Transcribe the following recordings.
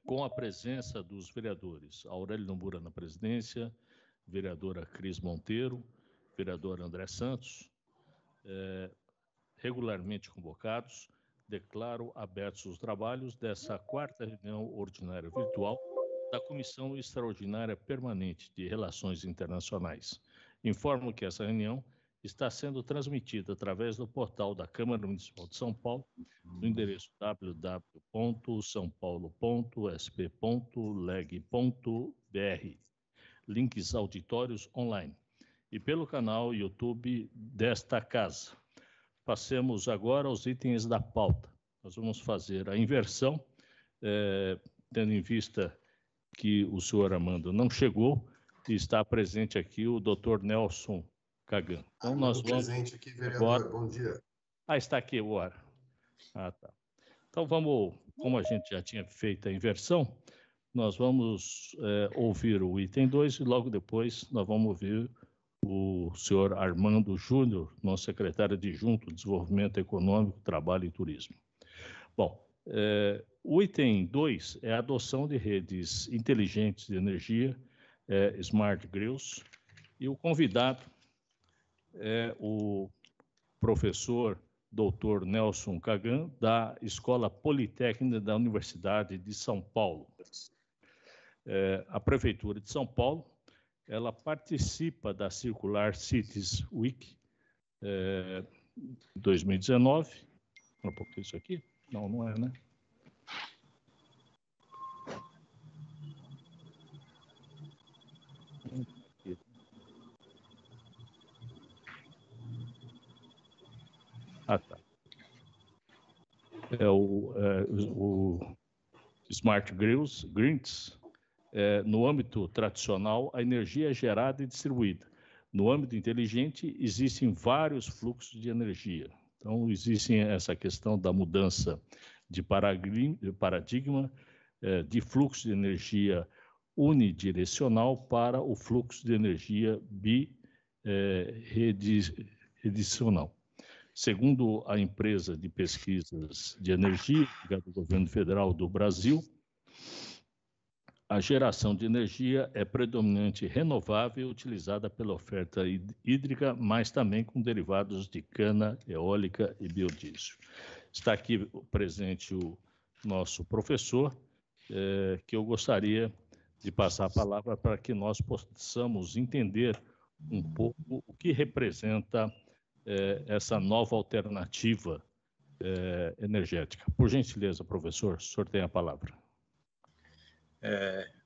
com a presença dos vereadores Aurélio Noboura na presidência, vereadora Cris Monteiro, vereador André Santos, regularmente convocados, declaro abertos os trabalhos dessa quarta reunião ordinária virtual da Comissão Extraordinária Permanente de Relações Internacionais. Informo que essa reunião está sendo transmitida através do portal da Câmara Municipal de São Paulo, no endereço www.saopaulo.sp.leg.br, links auditórios online, e pelo canal YouTube desta casa. Passemos agora aos itens da pauta. Nós vamos fazer a inversão, tendo em vista que o senhor Armando não chegou e está presente aqui o doutor Nelson Kagan. Então, nós vamos... presente aqui, vereador. Agora... Bom dia. Está aqui agora. Tá. Então, vamos, como a gente já tinha feito a inversão, nós vamos ouvir o item 2 e logo depois nós vamos ouvir o senhor Armando Júnior, nosso secretário adjunto de Desenvolvimento Econômico, Trabalho e Turismo. Bom, o item 2 é a adoção de redes inteligentes de energia, Smart Grids, e o convidado é o professor Dr. Nelson Kagan, da Escola Politécnica da Universidade de São Paulo. A Prefeitura de São Paulo, ela participa da Circular Cities Week 2019. Um pouquinho isso aqui? Não é, né? Tá. O Smart Grids, no âmbito tradicional, a energia é gerada e distribuída. No âmbito inteligente, existem vários fluxos de energia. Então, existe essa questão da mudança de paradigma de fluxo de energia unidirecional para o fluxo de energia biredirecional. Segundo a empresa de pesquisas de energia, ligada ao governo federal do Brasil, a geração de energia é predominante renovável, utilizada pela oferta hídrica, mas também com derivados de cana, eólica e biodiesel. Está aqui presente o nosso professor, que eu gostaria de passar a palavra para que nós possamos entender um pouco o que representa essa nova alternativa energética. Por gentileza, professor, o senhor tem a palavra.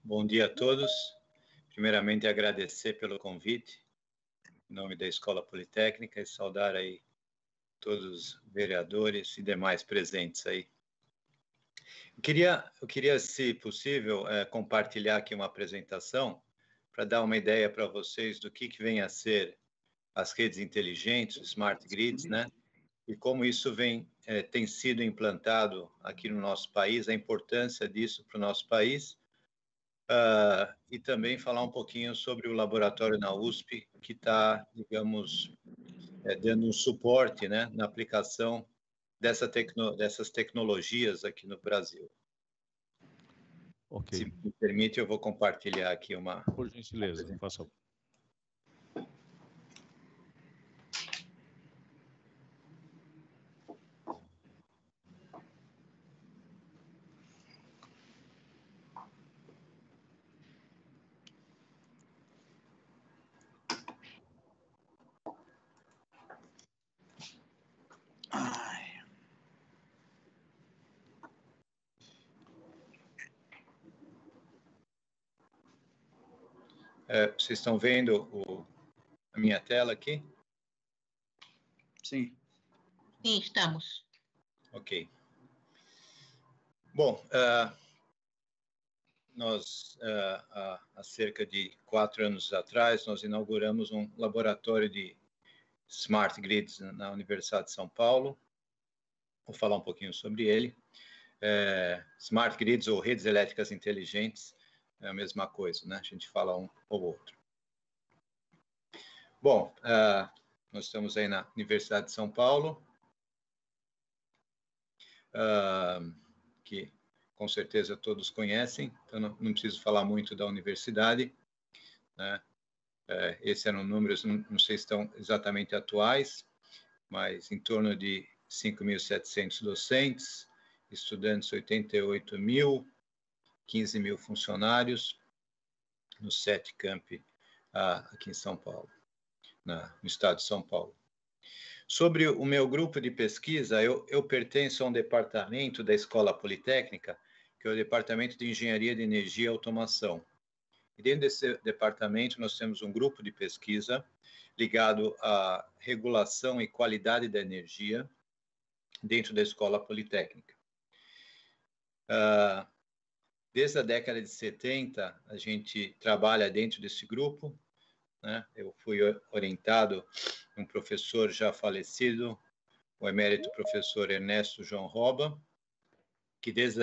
Bom dia a todos. Primeiramente, agradecer pelo convite, em nome da Escola Politécnica, e saudar aí todos os vereadores e demais presentes aí. Eu queria, se possível, compartilhar aqui uma apresentação para dar uma ideia para vocês do que vem a ser as redes inteligentes, os smart grids, né? E como isso tem sido implantado aqui no nosso país, a importância disso para o nosso país, e também falar um pouquinho sobre o laboratório na USP, que está, digamos, dando um suporte, né, na aplicação dessas tecnologias aqui no Brasil. Ok. Se me permite, eu vou compartilhar aqui uma... Por gentileza, faça. Vocês estão vendo a minha tela aqui? Sim. Sim, estamos. Ok. Bom, nós, há cerca de 4 anos atrás, nós inauguramos um laboratório de Smart Grids na Universidade de São Paulo. Vou falar um pouquinho sobre ele. Smart Grids ou redes elétricas inteligentes é a mesma coisa, né? A gente fala um ou outro. Bom, nós estamos aí na Universidade de São Paulo, que com certeza todos conhecem, então não preciso falar muito da universidade, né? Esses eram números, não sei se estão exatamente atuais, mas em torno de 5.700 docentes, estudantes 88 mil, 15 mil funcionários, nos 7 campi aqui em São Paulo, no estado de São Paulo. Sobre o meu grupo de pesquisa, eu pertenço a um departamento da Escola Politécnica, que é o Departamento de Engenharia de Energia e Automação. E dentro desse departamento, nós temos um grupo de pesquisa ligado à regulação e qualidade da energia dentro da Escola Politécnica. Desde a década de 70, a gente trabalha dentro desse grupo, né? Eu fui orientado por um professor já falecido, o emérito professor Ernesto João Roba, que desde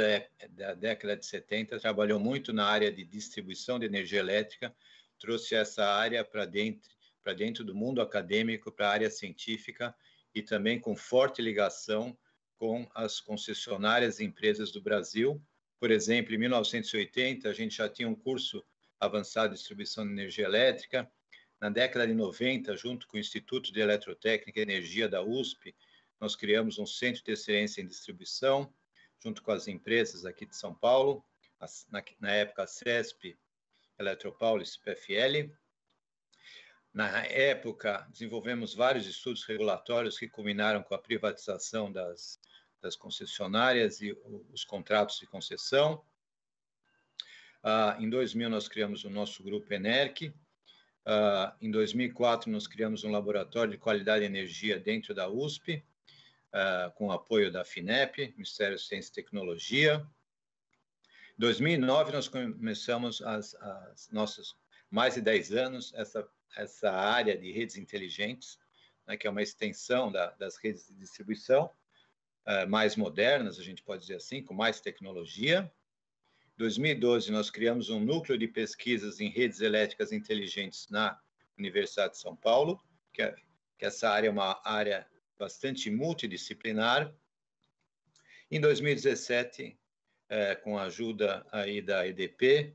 a década de 70 trabalhou muito na área de distribuição de energia elétrica, trouxe essa área para dentro do mundo acadêmico, para a área científica, e também com forte ligação com as concessionárias e empresas do Brasil. Por exemplo, em 1980, a gente já tinha um curso avançado de distribuição de energia elétrica. Na década de 90, junto com o Instituto de Eletrotécnica e Energia da USP, nós criamos um centro de excelência em distribuição, junto com as empresas aqui de São Paulo, na época a CESP, Eletropaulo e CPFL. Na época, desenvolvemos vários estudos regulatórios que culminaram com a privatização das concessionárias e os contratos de concessão. Em 2000, nós criamos o nosso grupo ENERC. Em 2004, nós criamos um laboratório de qualidade de energia dentro da USP, com o apoio da FINEP, Ministério de Ciência e Tecnologia. Em 2009, nós começamos as nossas, mais de 10 anos, essa área de redes inteligentes, né, que é uma extensão das redes de distribuição, mais modernas, a gente pode dizer assim, com mais tecnologia. Em 2012, nós criamos um núcleo de pesquisas em redes elétricas inteligentes na Universidade de São Paulo, que essa área é uma área bastante multidisciplinar. Em 2017, com a ajuda aí da EDP,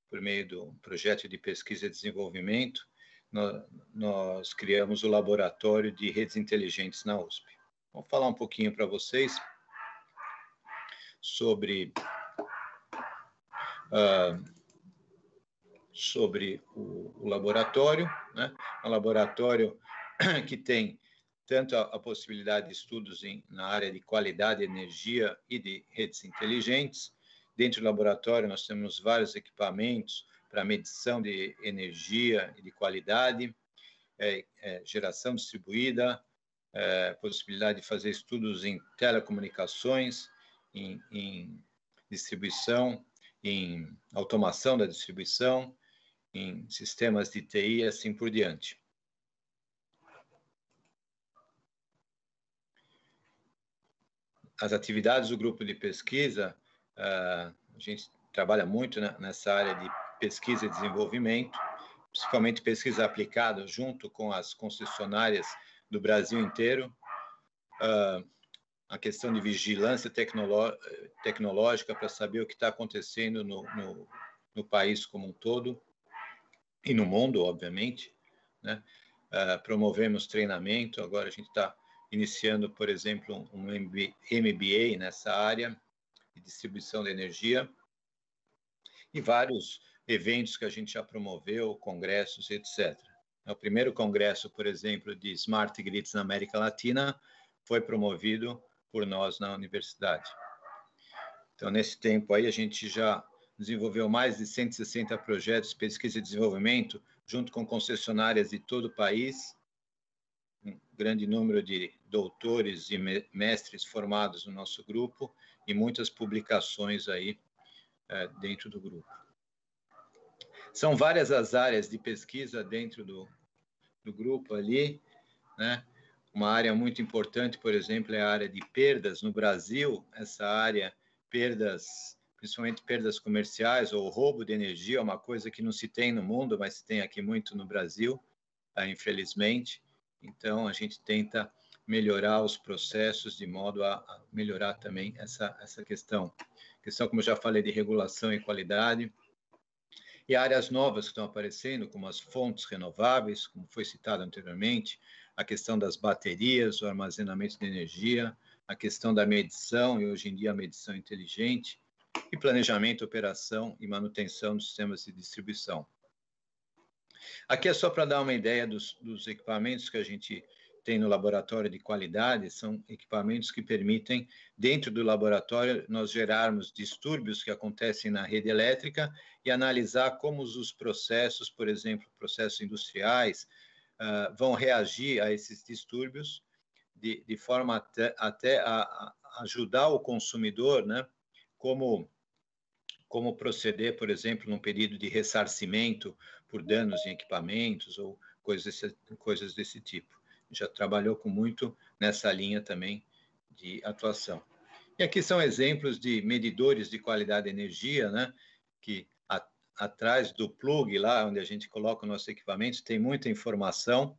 por meio do projeto de pesquisa e desenvolvimento, nós criamos o Laboratório de Redes Inteligentes na USP. Vou falar um pouquinho para vocês sobre o laboratório, né? Um laboratório que tem tanto a possibilidade de estudos na área de qualidade de energia e de redes inteligentes. Dentro do laboratório, nós temos vários equipamentos para medição de energia e de qualidade, geração distribuída, possibilidade de fazer estudos em telecomunicações, em distribuição, em automação da distribuição, em sistemas de TI e assim por diante. As atividades do grupo de pesquisa, a gente trabalha muito nessa área de pesquisa e desenvolvimento, principalmente pesquisa aplicada junto com as concessionárias do Brasil inteiro, a questão de vigilância tecnológica para saber o que está acontecendo no país como um todo e no mundo, obviamente, né? Promovemos treinamento, agora a gente está iniciando, por exemplo, um MBA nessa área de distribuição de energia e vários eventos que a gente já promoveu, congressos, etc. O primeiro congresso, por exemplo, de Smart Grids na América Latina foi promovido por nós na universidade. Então, nesse tempo aí, a gente já desenvolveu mais de 160 projetos de pesquisa e desenvolvimento junto com concessionárias de todo o país, um grande número de doutores e mestres formados no nosso grupo e muitas publicações aí dentro do grupo. São várias as áreas de pesquisa dentro do grupo ali, né? Uma área muito importante, por exemplo, é a área de perdas no Brasil. Essa área, principalmente perdas comerciais ou roubo de energia, é uma coisa que não se tem no mundo, mas se tem aqui muito no Brasil, infelizmente. Então, a gente tenta melhorar os processos de modo a melhorar também essa questão questão, como eu já falei, de regulação e qualidade, e áreas novas que estão aparecendo, como as fontes renováveis, como foi citado anteriormente, a questão das baterias, o armazenamento de energia, a questão da medição, e hoje em dia a medição inteligente, e planejamento, operação e manutenção dos sistemas de distribuição. Aqui é só para dar uma ideia dos equipamentos que a gente tem no laboratório de qualidade. São equipamentos que permitem, dentro do laboratório, nós gerarmos distúrbios que acontecem na rede elétrica e analisar como os processos, por exemplo, processos industriais, vão reagir a esses distúrbios de forma até a ajudar o consumidor, né? Como proceder, por exemplo, num pedido de ressarcimento por danos em equipamentos ou coisas desse tipo. Já trabalhou com muito nessa linha também de atuação. E aqui são exemplos de medidores de qualidade de energia, né? Que atrás do plug, lá onde a gente coloca o nosso equipamento, tem muita informação,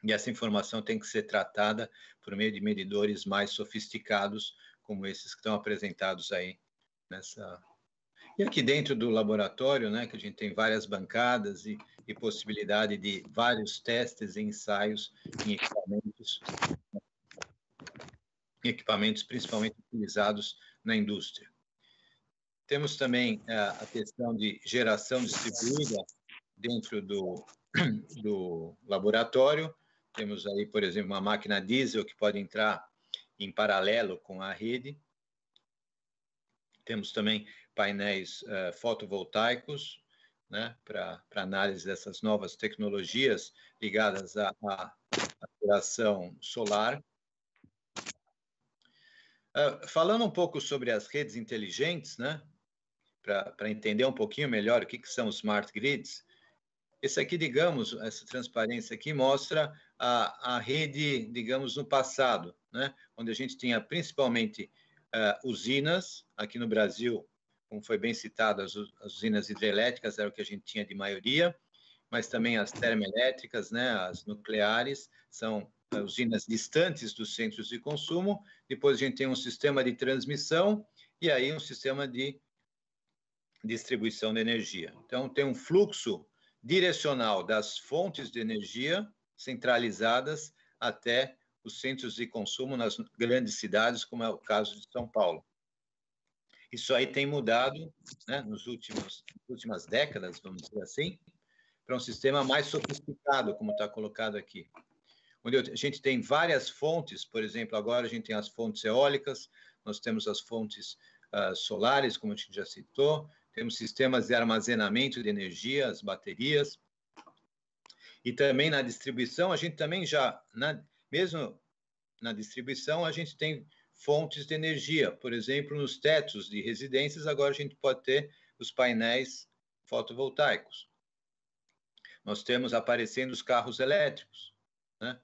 e essa informação tem que ser tratada por meio de medidores mais sofisticados, como esses que estão apresentados aí nessa... E aqui dentro do laboratório, né, que a gente tem várias bancadas e possibilidade de vários testes e ensaios em equipamentos principalmente utilizados na indústria. Temos também a questão de geração distribuída dentro do laboratório. Temos aí, por exemplo, uma máquina diesel que pode entrar em paralelo com a rede. Temos também painéis fotovoltaicos, né, para análise dessas novas tecnologias ligadas à geração solar. Falando um pouco sobre as redes inteligentes, né, para entender um pouquinho melhor o que são os smart grids, esse aqui, digamos, essa transparência aqui mostra a rede, digamos, no passado, né, onde a gente tinha principalmente usinas, aqui no Brasil, como foi bem citado, as usinas hidrelétricas era o que a gente tinha de maioria, mas também as termoelétricas, né, as nucleares, são usinas distantes dos centros de consumo. Depois a gente tem um sistema de transmissão e aí um sistema de distribuição de energia. Então, tem um fluxo direcional das fontes de energia centralizadas até os centros de consumo nas grandes cidades, como é o caso de São Paulo. Isso aí tem mudado, né, nas últimas décadas, vamos dizer assim, para um sistema mais sofisticado, como está colocado aqui. Onde a gente tem várias fontes, por exemplo, agora a gente tem as fontes eólicas, nós temos as fontes solares, como a gente já citou, temos sistemas de armazenamento de energia, as baterias, e também na distribuição, a gente também já, mesmo na distribuição, a gente tem fontes de energia. Por exemplo, nos tetos de residências, agora a gente pode ter os painéis fotovoltaicos. Nós temos aparecendo os carros elétricos, né?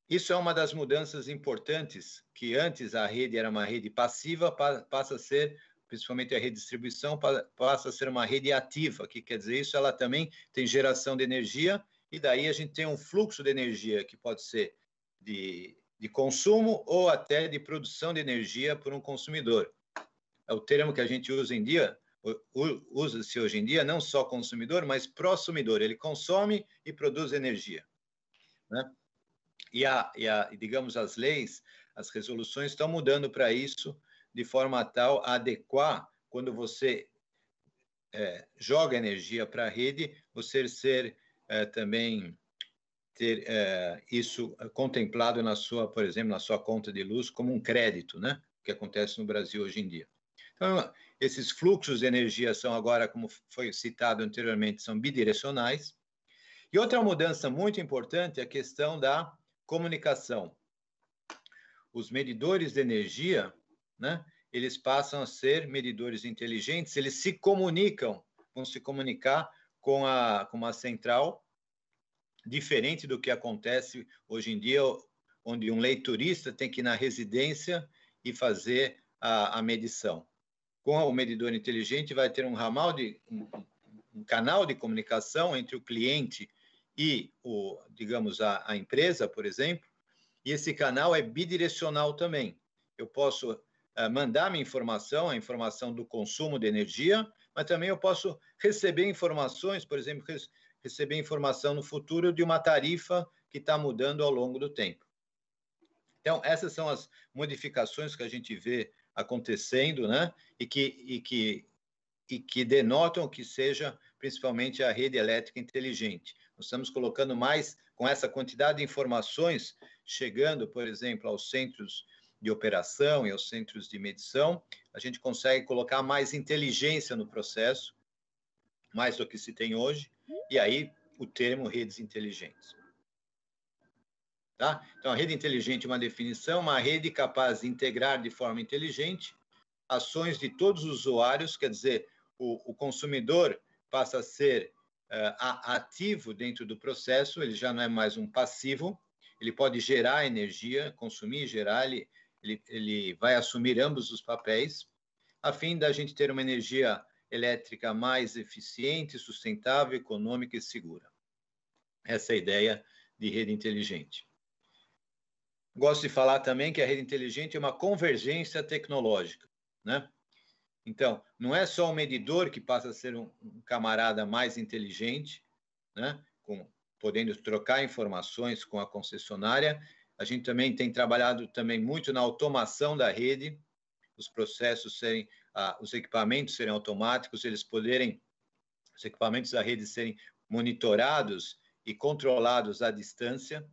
Isso é uma das mudanças importantes, que antes a rede era uma rede passiva, passa a ser, principalmente a redistribuição, passa a ser uma rede ativa. O que quer dizer isso? Ela também tem geração de energia, e daí a gente tem um fluxo de energia que pode ser de consumo ou até de produção de energia por um consumidor. É o termo que a gente usa em dia, usa-se hoje em dia, não só consumidor, mas prosumidor. Ele consome e produz energia, né? E digamos, as leis, as resoluções estão mudando para isso de forma tal a adequar, quando você joga energia para a rede, você também ter isso contemplado na sua, por exemplo, na sua conta de luz como um crédito, né? Que acontece no Brasil hoje em dia. Então, esses fluxos de energia são agora, como foi citado anteriormente, são bidirecionais. E outra mudança muito importante é a questão da comunicação. Os medidores de energia, né, eles passam a ser medidores inteligentes, eles se comunicam, vão se comunicar com uma central, diferente do que acontece hoje em dia, onde um leiturista tem que ir na residência e fazer a medição. Com o medidor inteligente, vai ter um canal de comunicação entre o cliente e, digamos, a empresa, por exemplo, e esse canal é bidirecional também. Eu posso mandar minha informação, a informação do consumo de energia, mas também eu posso receber informações, por exemplo, receber informação no futuro de uma tarifa que está mudando ao longo do tempo. Então, essas são as modificações que a gente vê acontecendo, né? E que denotam que seja principalmente a rede elétrica inteligente. Nós estamos colocando mais, com essa quantidade de informações, chegando, por exemplo, aos centros de operação e aos centros de medição, a gente consegue colocar mais inteligência no processo, mais do que se tem hoje, e aí o termo redes inteligentes. Tá? Então, a rede inteligente é uma definição, uma rede capaz de integrar de forma inteligente ações de todos os usuários, quer dizer, o consumidor passa a ser ativo dentro do processo, ele já não é mais um passivo, ele pode gerar energia, consumir, gerar, ele vai assumir ambos os papéis, a fim da gente ter uma energia elétrica mais eficiente, sustentável, econômica e segura. Essa é a ideia de rede inteligente. Gosto de falar também que a rede inteligente é uma convergência tecnológica, né? Então, não é só um medidor que passa a ser um camarada mais inteligente, né? Podendo trocar informações com a concessionária. A gente também tem trabalhado também muito na automação da rede, os processos serem, os equipamentos serem automáticos, os equipamentos da rede serem monitorados e controlados à distância,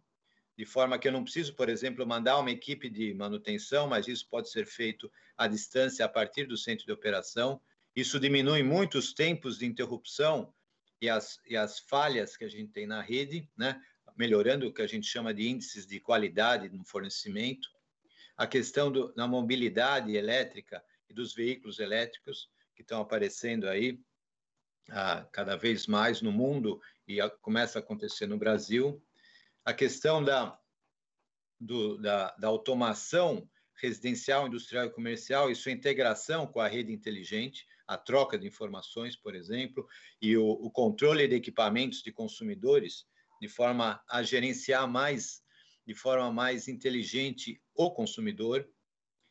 de forma que eu não preciso, por exemplo, mandar uma equipe de manutenção, mas isso pode ser feito à distância a partir do centro de operação. Isso diminui muito os tempos de interrupção e as falhas que a gente tem na rede, né? Melhorando o que a gente chama de índices de qualidade no fornecimento. A questão da mobilidade elétrica e dos veículos elétricos que estão aparecendo aí cada vez mais no mundo e começa a acontecer no Brasil. A questão da automação residencial, industrial e comercial e sua integração com a rede inteligente, a troca de informações, por exemplo, e o controle de equipamentos de consumidores, de forma a gerenciar de forma mais inteligente o consumidor.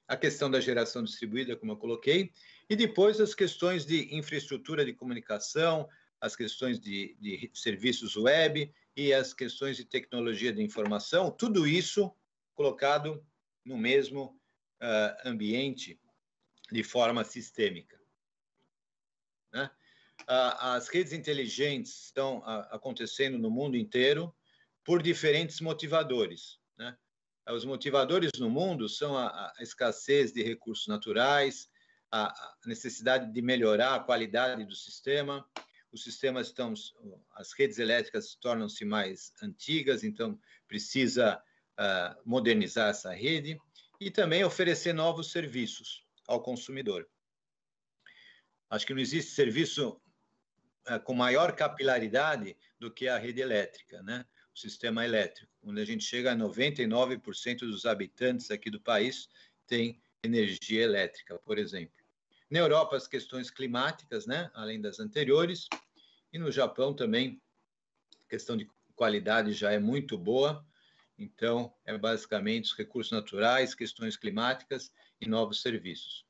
A questão da geração distribuída, como eu coloquei, e depois as questões de infraestrutura de comunicação, as questões de serviços web e as questões de tecnologia de informação, tudo isso colocado no mesmo ambiente de forma sistêmica, né? As redes inteligentes estão acontecendo no mundo inteiro por diferentes motivadores, né? Os motivadores no mundo são a escassez de recursos naturais, a necessidade de melhorar a qualidade do sistema. Os sistemas as redes elétricas tornam-se mais antigas, então precisa modernizar essa rede e também oferecer novos serviços ao consumidor. Acho que não existe serviço com maior capilaridade do que a rede elétrica, né? O sistema elétrico, onde a gente chega a 99% dos habitantes aqui do país tem energia elétrica, por exemplo. Na Europa, as questões climáticas, né? Além das anteriores, e no Japão também, a questão de qualidade já é muito boa, então é basicamente os recursos naturais, questões climáticas e novos serviços.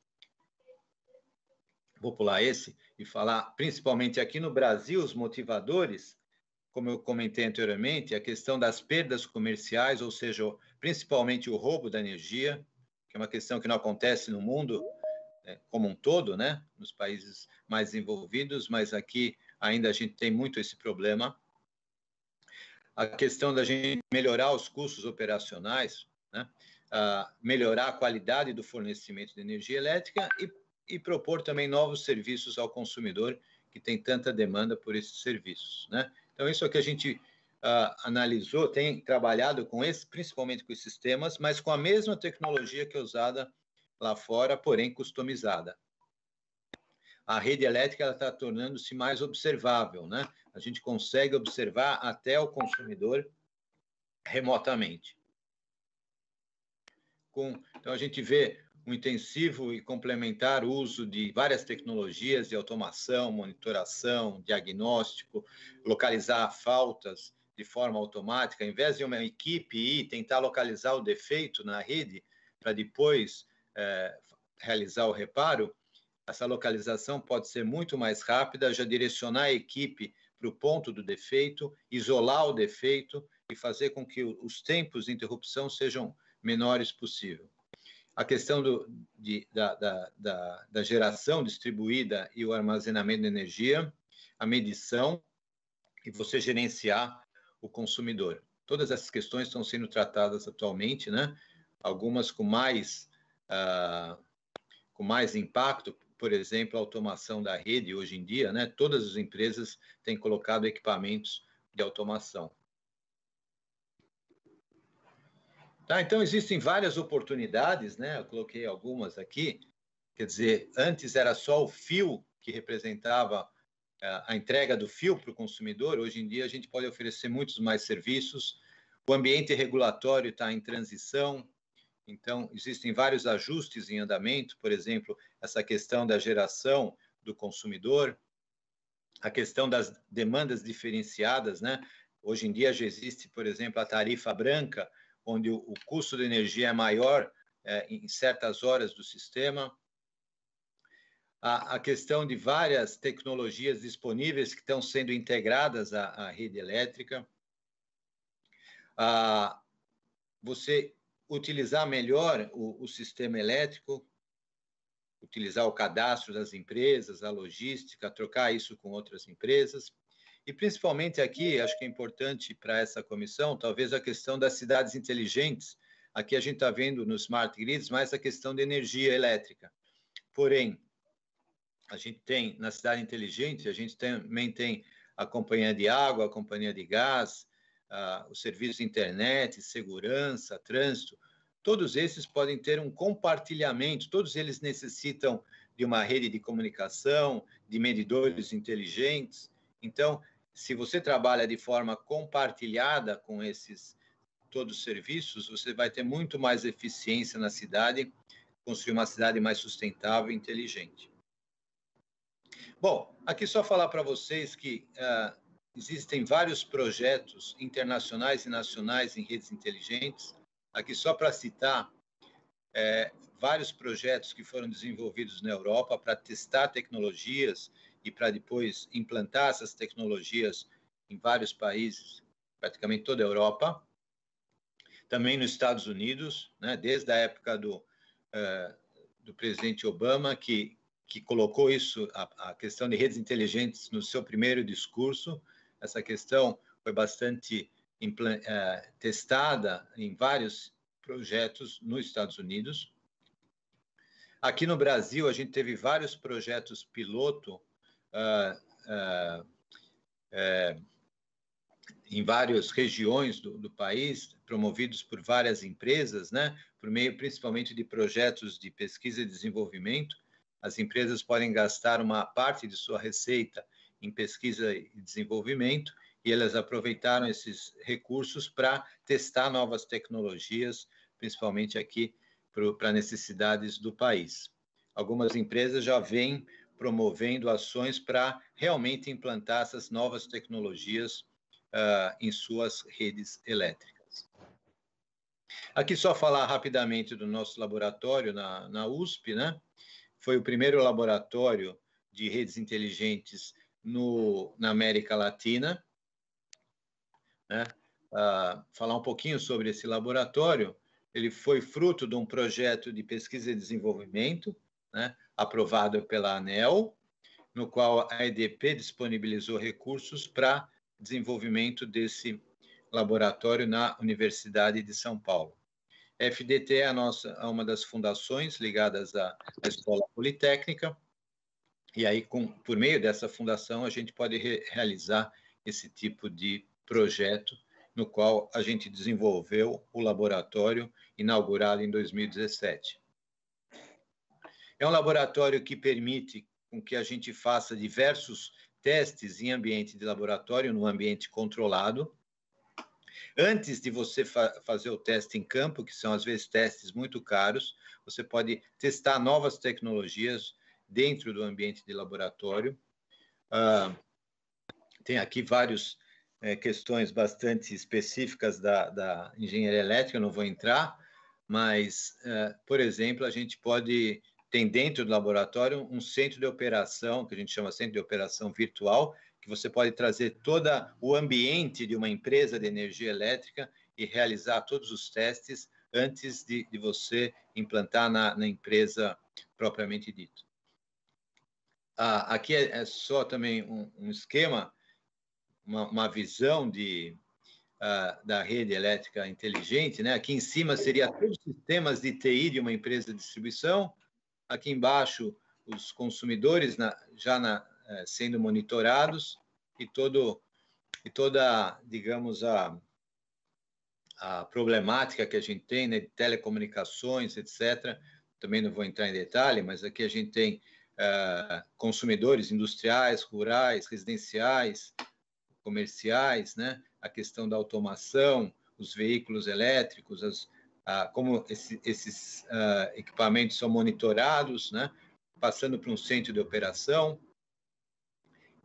Vou pular esse e falar, principalmente aqui no Brasil, os motivadores, como eu comentei anteriormente, a questão das perdas comerciais, ou seja, principalmente o roubo da energia, que é uma questão que não acontece no mundo como um todo, né? Nos países mais desenvolvidos, mas aqui ainda a gente tem muito esse problema. A questão da gente melhorar os custos operacionais, né? Melhorar a qualidade do fornecimento de energia elétrica e propor também novos serviços ao consumidor que tem tanta demanda por esses serviços, né? Então, isso é o que a gente analisou, tem trabalhado principalmente com esses temas, mas com a mesma tecnologia que é usada lá fora, porém customizada. A rede elétrica está tornando-se mais observável, né? A gente consegue observar até o consumidor remotamente. Então, a gente vê um intensivo e complementar uso de várias tecnologias de automação, monitoração, diagnóstico, localizar faltas de forma automática, ao invés de uma equipe ir tentar localizar o defeito na rede, para depois realizar o reparo, essa localização pode ser muito mais rápida, já direcionar a equipe para o ponto do defeito, isolar o defeito e fazer com que os tempos de interrupção sejam menores possível. A questão da geração distribuída e o armazenamento de energia, a medição e você gerenciar o consumidor. Todas essas questões estão sendo tratadas atualmente, né? Algumas com mais impacto, por exemplo, a automação da rede hoje em dia, né? Todas as empresas têm colocado equipamentos de automação. Tá, então, existem várias oportunidades, né? Eu coloquei algumas aqui. Quer dizer, antes era só o fio que representava a entrega do fio para o consumidor. Hoje em dia, a gente pode oferecer muitos mais serviços. O ambiente regulatório está em transição. Então, existem vários ajustes em andamento. Por exemplo, essa questão da geração do consumidor, a questão das demandas diferenciadas, né? Hoje em dia já existe, por exemplo, a tarifa branca, onde o custo de energia é maior em certas horas do sistema. A questão de várias tecnologias disponíveis que estão sendo integradas à rede elétrica. Você utilizar melhor o sistema elétrico, utilizar o cadastro das empresas, a logística, trocar isso com outras empresas. E, principalmente aqui, acho que é importante para essa comissão, talvez a questão das cidades inteligentes. Aqui a gente está vendo no Smart Grids mais a questão de energia elétrica. Porém, a gente tem, na cidade inteligente, a gente também tem a companhia de água, a companhia de gás, o serviço de internet, segurança, trânsito. Todos esses podem ter um compartilhamento, todos eles necessitam de uma rede de comunicação, de medidores inteligentes. Então, se você trabalha de forma compartilhada com todos os serviços, você vai ter muito mais eficiência na cidade, construir uma cidade mais sustentável e inteligente. Bom, aqui só falar para vocês que existem vários projetos internacionais e nacionais em redes inteligentes. Aqui só para citar vários projetos que foram desenvolvidos na Europa para testar tecnologias e para depois implantar essas tecnologias em vários países, praticamente toda a Europa. Também nos Estados Unidos, né, desde a época do presidente Obama, que colocou isso, a questão de redes inteligentes, no seu primeiro discurso. Essa questão foi bastante testada em vários projetos nos Estados Unidos. Aqui no Brasil, a gente teve vários projetos piloto em várias regiões do país, promovidos por várias empresas, né? Por meio principalmente de projetos de pesquisa e desenvolvimento. As empresas podem gastar uma parte de sua receita em pesquisa e desenvolvimento, e elas aproveitaram esses recursos para testar novas tecnologias, principalmente aqui para necessidades do país. Algumas empresas já vêm promovendo ações para realmente implantar essas novas tecnologias em suas redes elétricas. Aqui só falar rapidamente do nosso laboratório na USP, né? Foi o primeiro laboratório de redes inteligentes na América Latina. Né? Falar um pouquinho sobre esse laboratório. Ele foi fruto de um projeto de pesquisa e desenvolvimento, né, aprovado pela ANEEL, no qual a EDP disponibilizou recursos para desenvolvimento desse laboratório na Universidade de São Paulo. A FDT é uma das fundações ligadas à Escola Politécnica, e aí, por meio dessa fundação, a gente pode realizar esse tipo de projeto, no qual a gente desenvolveu o laboratório inaugurado em 2017. É um laboratório que permite com que a gente faça diversos testes em ambiente de laboratório, num ambiente controlado. Antes de você fazer o teste em campo, que são às vezes testes muito caros, você pode testar novas tecnologias dentro do ambiente de laboratório. Tem aqui várias questões bastante específicas da engenharia elétrica, eu não vou entrar, mas, por exemplo, a gente pode tem dentro do laboratório um centro de operação, que a gente chama centro de operação virtual, que você pode trazer todo o ambiente de uma empresa de energia elétrica e realizar todos os testes antes de você implantar na empresa propriamente dito. Aqui é só também um esquema, uma visão da rede elétrica inteligente, né? Aqui em cima seria todos os sistemas de TI de uma empresa de distribuição. Aqui embaixo, os consumidores sendo monitorados e toda, digamos, a problemática que a gente tem, né, de telecomunicações, etc. Também não vou entrar em detalhe, mas aqui a gente tem consumidores industriais, rurais, residenciais, comerciais, né? A questão da automação, os veículos elétricos, como esses equipamentos são monitorados, né? Passando para um centro de operação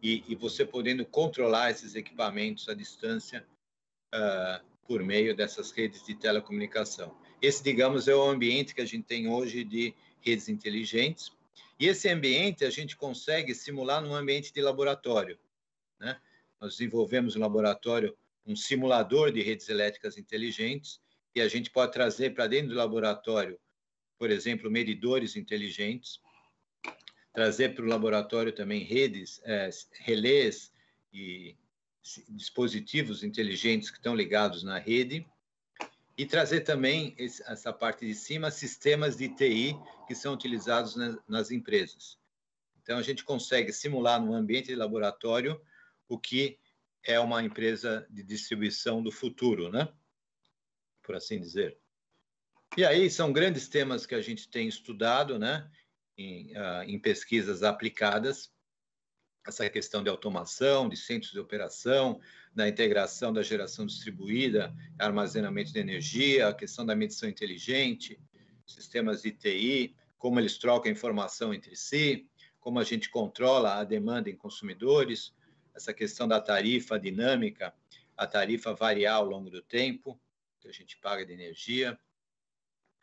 e você podendo controlar esses equipamentos à distância por meio dessas redes de telecomunicação. Esse, digamos, é o ambiente que a gente tem hoje de redes inteligentes. E esse ambiente a gente consegue simular num ambiente de laboratório, né? Nós desenvolvemos no laboratório um simulador de redes elétricas inteligentes e a gente pode trazer para dentro do laboratório, por exemplo, medidores inteligentes, trazer para o laboratório também relés e dispositivos inteligentes que estão ligados na rede e trazer também essa parte de cima, sistemas de TI que são utilizados nas empresas. Então, a gente consegue simular num ambiente de laboratório o que é uma empresa de distribuição do futuro, né? Por assim dizer. E aí são grandes temas que a gente tem estudado, né? Em pesquisas aplicadas, essa questão de automação, de centros de operação, da integração da geração distribuída, armazenamento de energia, a questão da medição inteligente, sistemas de TI, como eles trocam informação entre si, como a gente controla a demanda em consumidores, essa questão da tarifa dinâmica, a tarifa variar ao longo do tempo, que a gente paga de energia.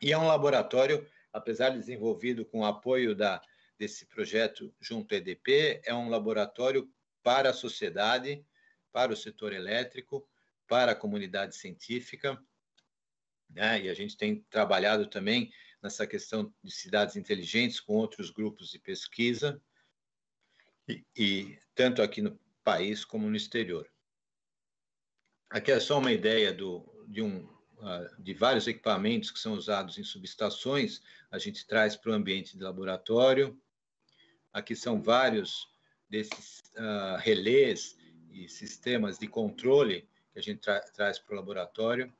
E é um laboratório, apesar de desenvolvido com o apoio desse projeto junto à EDP, é um laboratório para a sociedade, para o setor elétrico, para a comunidade científica, né? E a gente tem trabalhado também nessa questão de cidades inteligentes com outros grupos de pesquisa, e tanto aqui no país como no exterior. Aqui é só uma ideia de vários equipamentos que são usados em subestações, a gente traz para o ambiente de laboratório. Aqui são vários desses relés e sistemas de controle que a gente traz para o laboratório.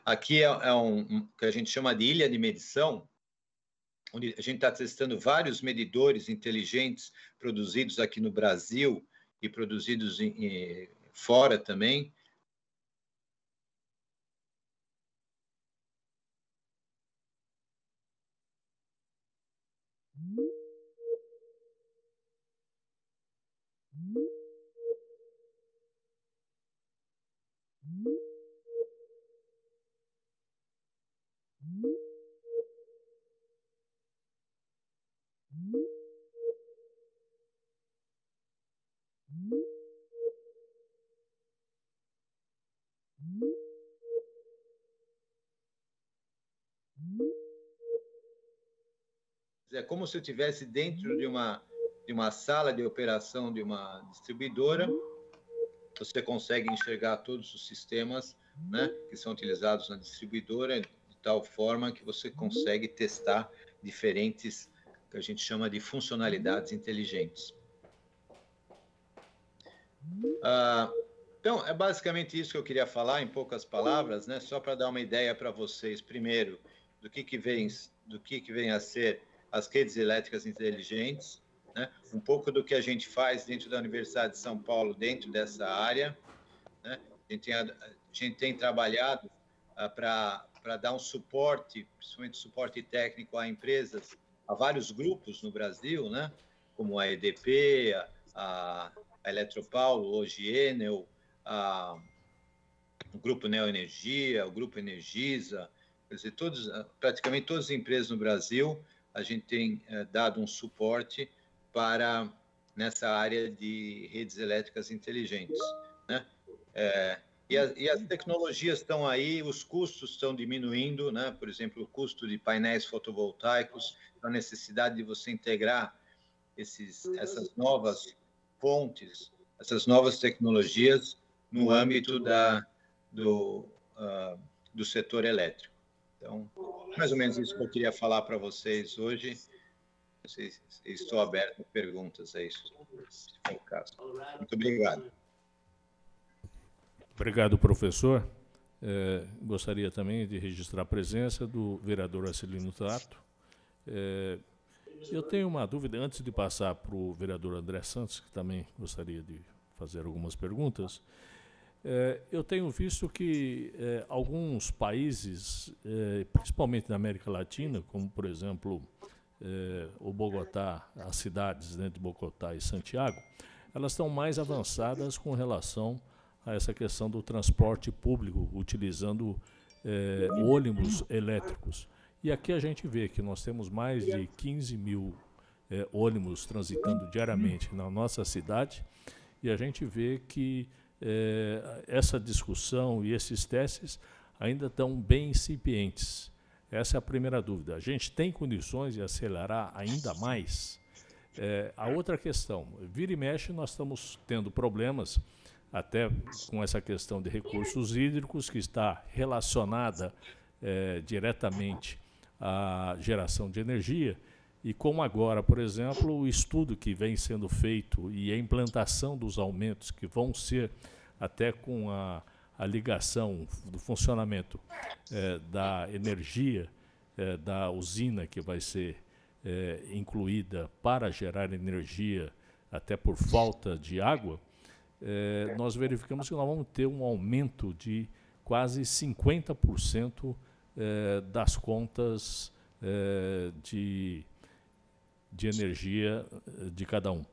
Aqui é um que a gente chama de ilha de medição, onde a gente está testando vários medidores inteligentes produzidos aqui no Brasil e produzidos fora também. É como se eu estivesse dentro de uma sala de operação de uma distribuidora. Você consegue enxergar todos os sistemas, né, que são utilizados na distribuidora, de tal forma que você consegue testar diferentes, que a gente chama de funcionalidades inteligentes. Então, é basicamente isso que eu queria falar, em poucas palavras, né, só para dar uma ideia para vocês, primeiro, do que vem a ser as redes elétricas inteligentes, né? Um pouco do que a gente faz dentro da Universidade de São Paulo, dentro dessa área, né? A gente tem trabalhado para dar um suporte, principalmente suporte técnico a empresas, a vários grupos no Brasil, né? Como a EDP, a Eletropaulo, hoje Enel, o Grupo Neoenergia, o Grupo Energisa, quer dizer, praticamente todas as empresas no Brasil, a gente tem dado um suporte para nessa área de redes elétricas inteligentes, né? E as tecnologias estão aí, os custos estão diminuindo, né? Por exemplo, o custo de painéis fotovoltaicos, a necessidade de você integrar essas novas fontes, essas novas tecnologias no âmbito do setor elétrico. Então, mais ou menos isso que eu queria falar para vocês hoje. Estou aberto a perguntas, é isso, se for o caso. Muito obrigado. Obrigado, professor. Gostaria também de registrar a presença do vereador Arcelino Tato. Eu tenho uma dúvida, antes de passar para o vereador André Santos, que também gostaria de fazer algumas perguntas. Eu tenho visto que alguns países, principalmente na América Latina, como, por exemplo, o Bogotá, as cidades, né, de Bogotá e Santiago, elas estão mais avançadas com relação a essa questão do transporte público, utilizando ônibus elétricos. E aqui a gente vê que nós temos mais de 15 mil ônibus transitando diariamente na nossa cidade, e a gente vê que essa discussão e esses testes ainda estão bem incipientes. Essa é a primeira dúvida. A gente tem condições de acelerar ainda mais? A outra questão, vira e mexe, nós estamos tendo problemas, até com essa questão de recursos hídricos, que está relacionada diretamente à geração de energia, e como agora, por exemplo, o estudo que vem sendo feito e a implantação dos aumentos que vão ser até com a ligação do funcionamento da energia da usina que vai ser incluída para gerar energia até por falta de água, nós verificamos que nós vamos ter um aumento de quase 50% das contas de energia de cada um.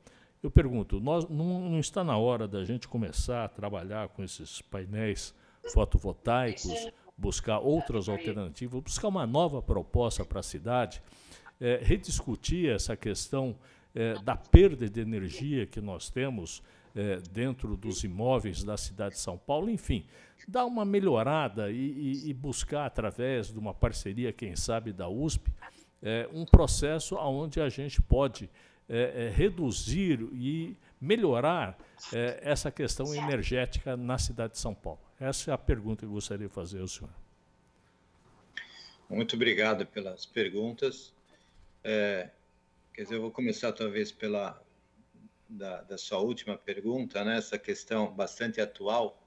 Eu pergunto, não está na hora da gente começar a trabalhar com esses painéis fotovoltaicos, buscar outras alternativas, buscar uma nova proposta para a cidade, rediscutir essa questão da perda de energia que nós temos dentro dos imóveis da cidade de São Paulo, enfim, dar uma melhorada e buscar, através de uma parceria, quem sabe, da USP, um processo onde a gente pode reduzir e melhorar essa questão energética na cidade de São Paulo. Essa é a pergunta que eu gostaria de fazer ao senhor. Muito obrigado pelas perguntas. Quer dizer, eu vou começar talvez da sua última pergunta, né? Essa questão bastante atual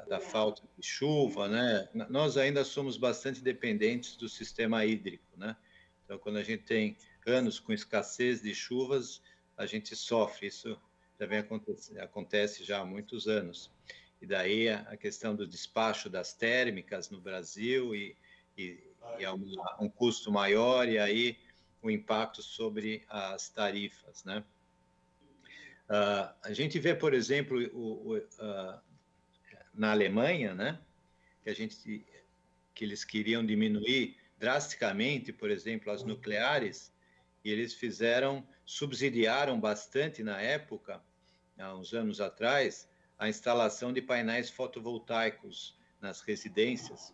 da falta de chuva, né? Nós ainda somos bastante dependentes do sistema hídrico, né? Então, quando a gente tem anos com escassez de chuvas, a gente sofre. Isso já acontece já há muitos anos. E daí a questão do despacho das térmicas no Brasil e um custo maior, e aí o impacto sobre as tarifas, né? A gente vê, por exemplo, na Alemanha, né, que eles queriam diminuir drasticamente, por exemplo, as nucleares, e eles subsidiaram bastante na época, há uns anos atrás, a instalação de painéis fotovoltaicos nas residências.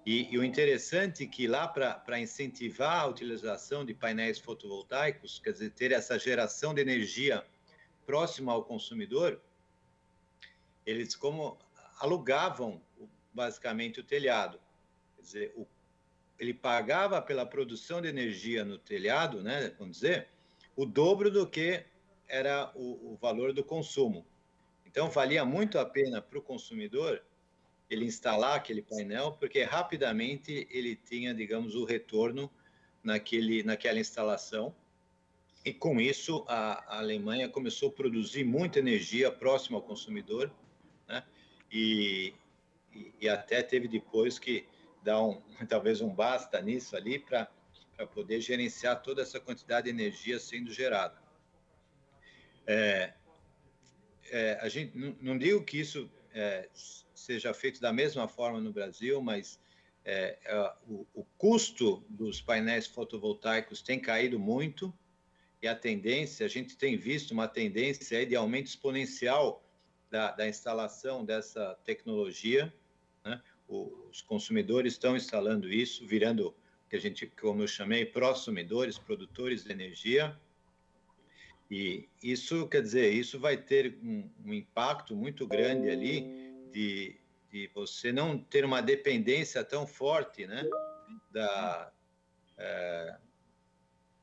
E o interessante é que lá, para incentivar a utilização de painéis fotovoltaicos, quer dizer, ter essa geração de energia próxima ao consumidor, eles como alugavam basicamente o telhado. Quer dizer, ele pagava pela produção de energia no telhado, né, vamos dizer, o dobro do que era o valor do consumo. Então, valia muito a pena para o consumidor ele instalar aquele painel, porque rapidamente ele tinha, digamos, o retorno naquela instalação. E com isso, a Alemanha começou a produzir muita energia próxima ao consumidor, né? E até teve depois que dar talvez um basta nisso ali para poder gerenciar toda essa quantidade de energia sendo gerada. A gente não digo que isso seja feito da mesma forma no Brasil, mas o custo dos painéis fotovoltaicos tem caído muito, e a tendência, a gente tem visto uma tendência aí de aumento exponencial da instalação dessa tecnologia, né? Os consumidores estão instalando isso, virando, que a gente, como eu chamei, prosumidores, produtores de energia, e isso, quer dizer, isso vai ter um impacto muito grande ali de você não ter uma dependência tão forte, né,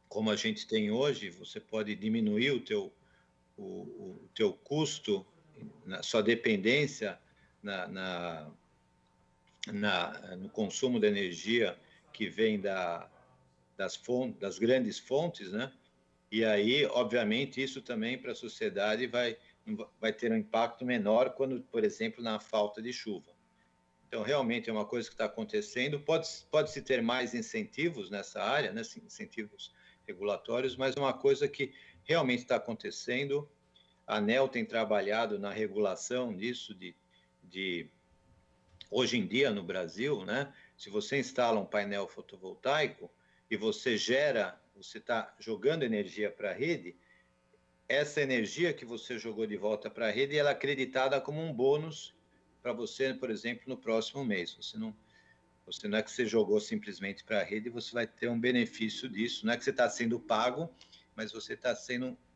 como a gente tem hoje. Você pode diminuir o teu custo, na sua dependência no consumo de energia que vem das grandes fontes, né? E aí, obviamente, isso também para a sociedade vai ter um impacto menor quando, por exemplo, na falta de chuva. Então, realmente é uma coisa que está acontecendo. Pode-se ter mais incentivos nessa área, né? Incentivos regulatórios, mas uma coisa que realmente está acontecendo. A ANEEL tem trabalhado na regulação disso, hoje em dia no Brasil, né? Se você instala um painel fotovoltaico e você está jogando energia para a rede, essa energia que você jogou de volta para a rede, ela é acreditada como um bônus para você, por exemplo, no próximo mês. Você não é que você jogou simplesmente para a rede, você vai ter um benefício disso. Não é que você está sendo pago, mas você está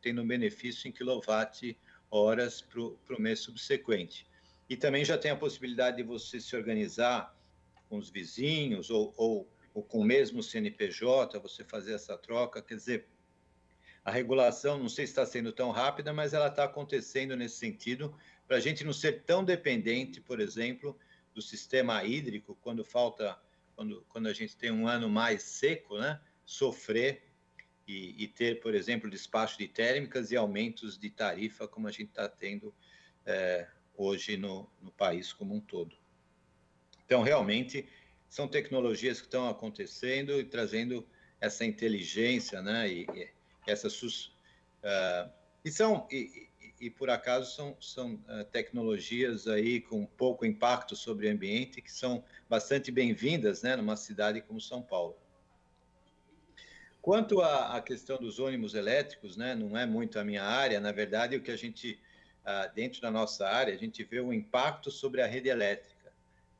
tendo um benefício em quilowatt-horas para o mês subsequente. E também já tem a possibilidade de você se organizar com os vizinhos ou com o mesmo CNPJ, você fazer essa troca. Quer dizer, a regulação, não sei se está sendo tão rápida, mas ela está acontecendo nesse sentido, para a gente não ser tão dependente, por exemplo, do sistema hídrico, quando a gente tem um ano mais seco, né? Sofrer e ter, por exemplo, despacho de térmicas e aumentos de tarifa, como a gente está tendo hoje no país como um todo. Então, realmente, são tecnologias que estão acontecendo e trazendo essa inteligência, né? E por acaso são tecnologias aí com pouco impacto sobre o ambiente, que são bastante bem-vindas, né, numa cidade como São Paulo. Quanto à questão dos ônibus elétricos, né, não é muito a minha área. Na verdade, o que a gente, dentro da nossa área, a gente vê o impacto sobre a rede elétrica.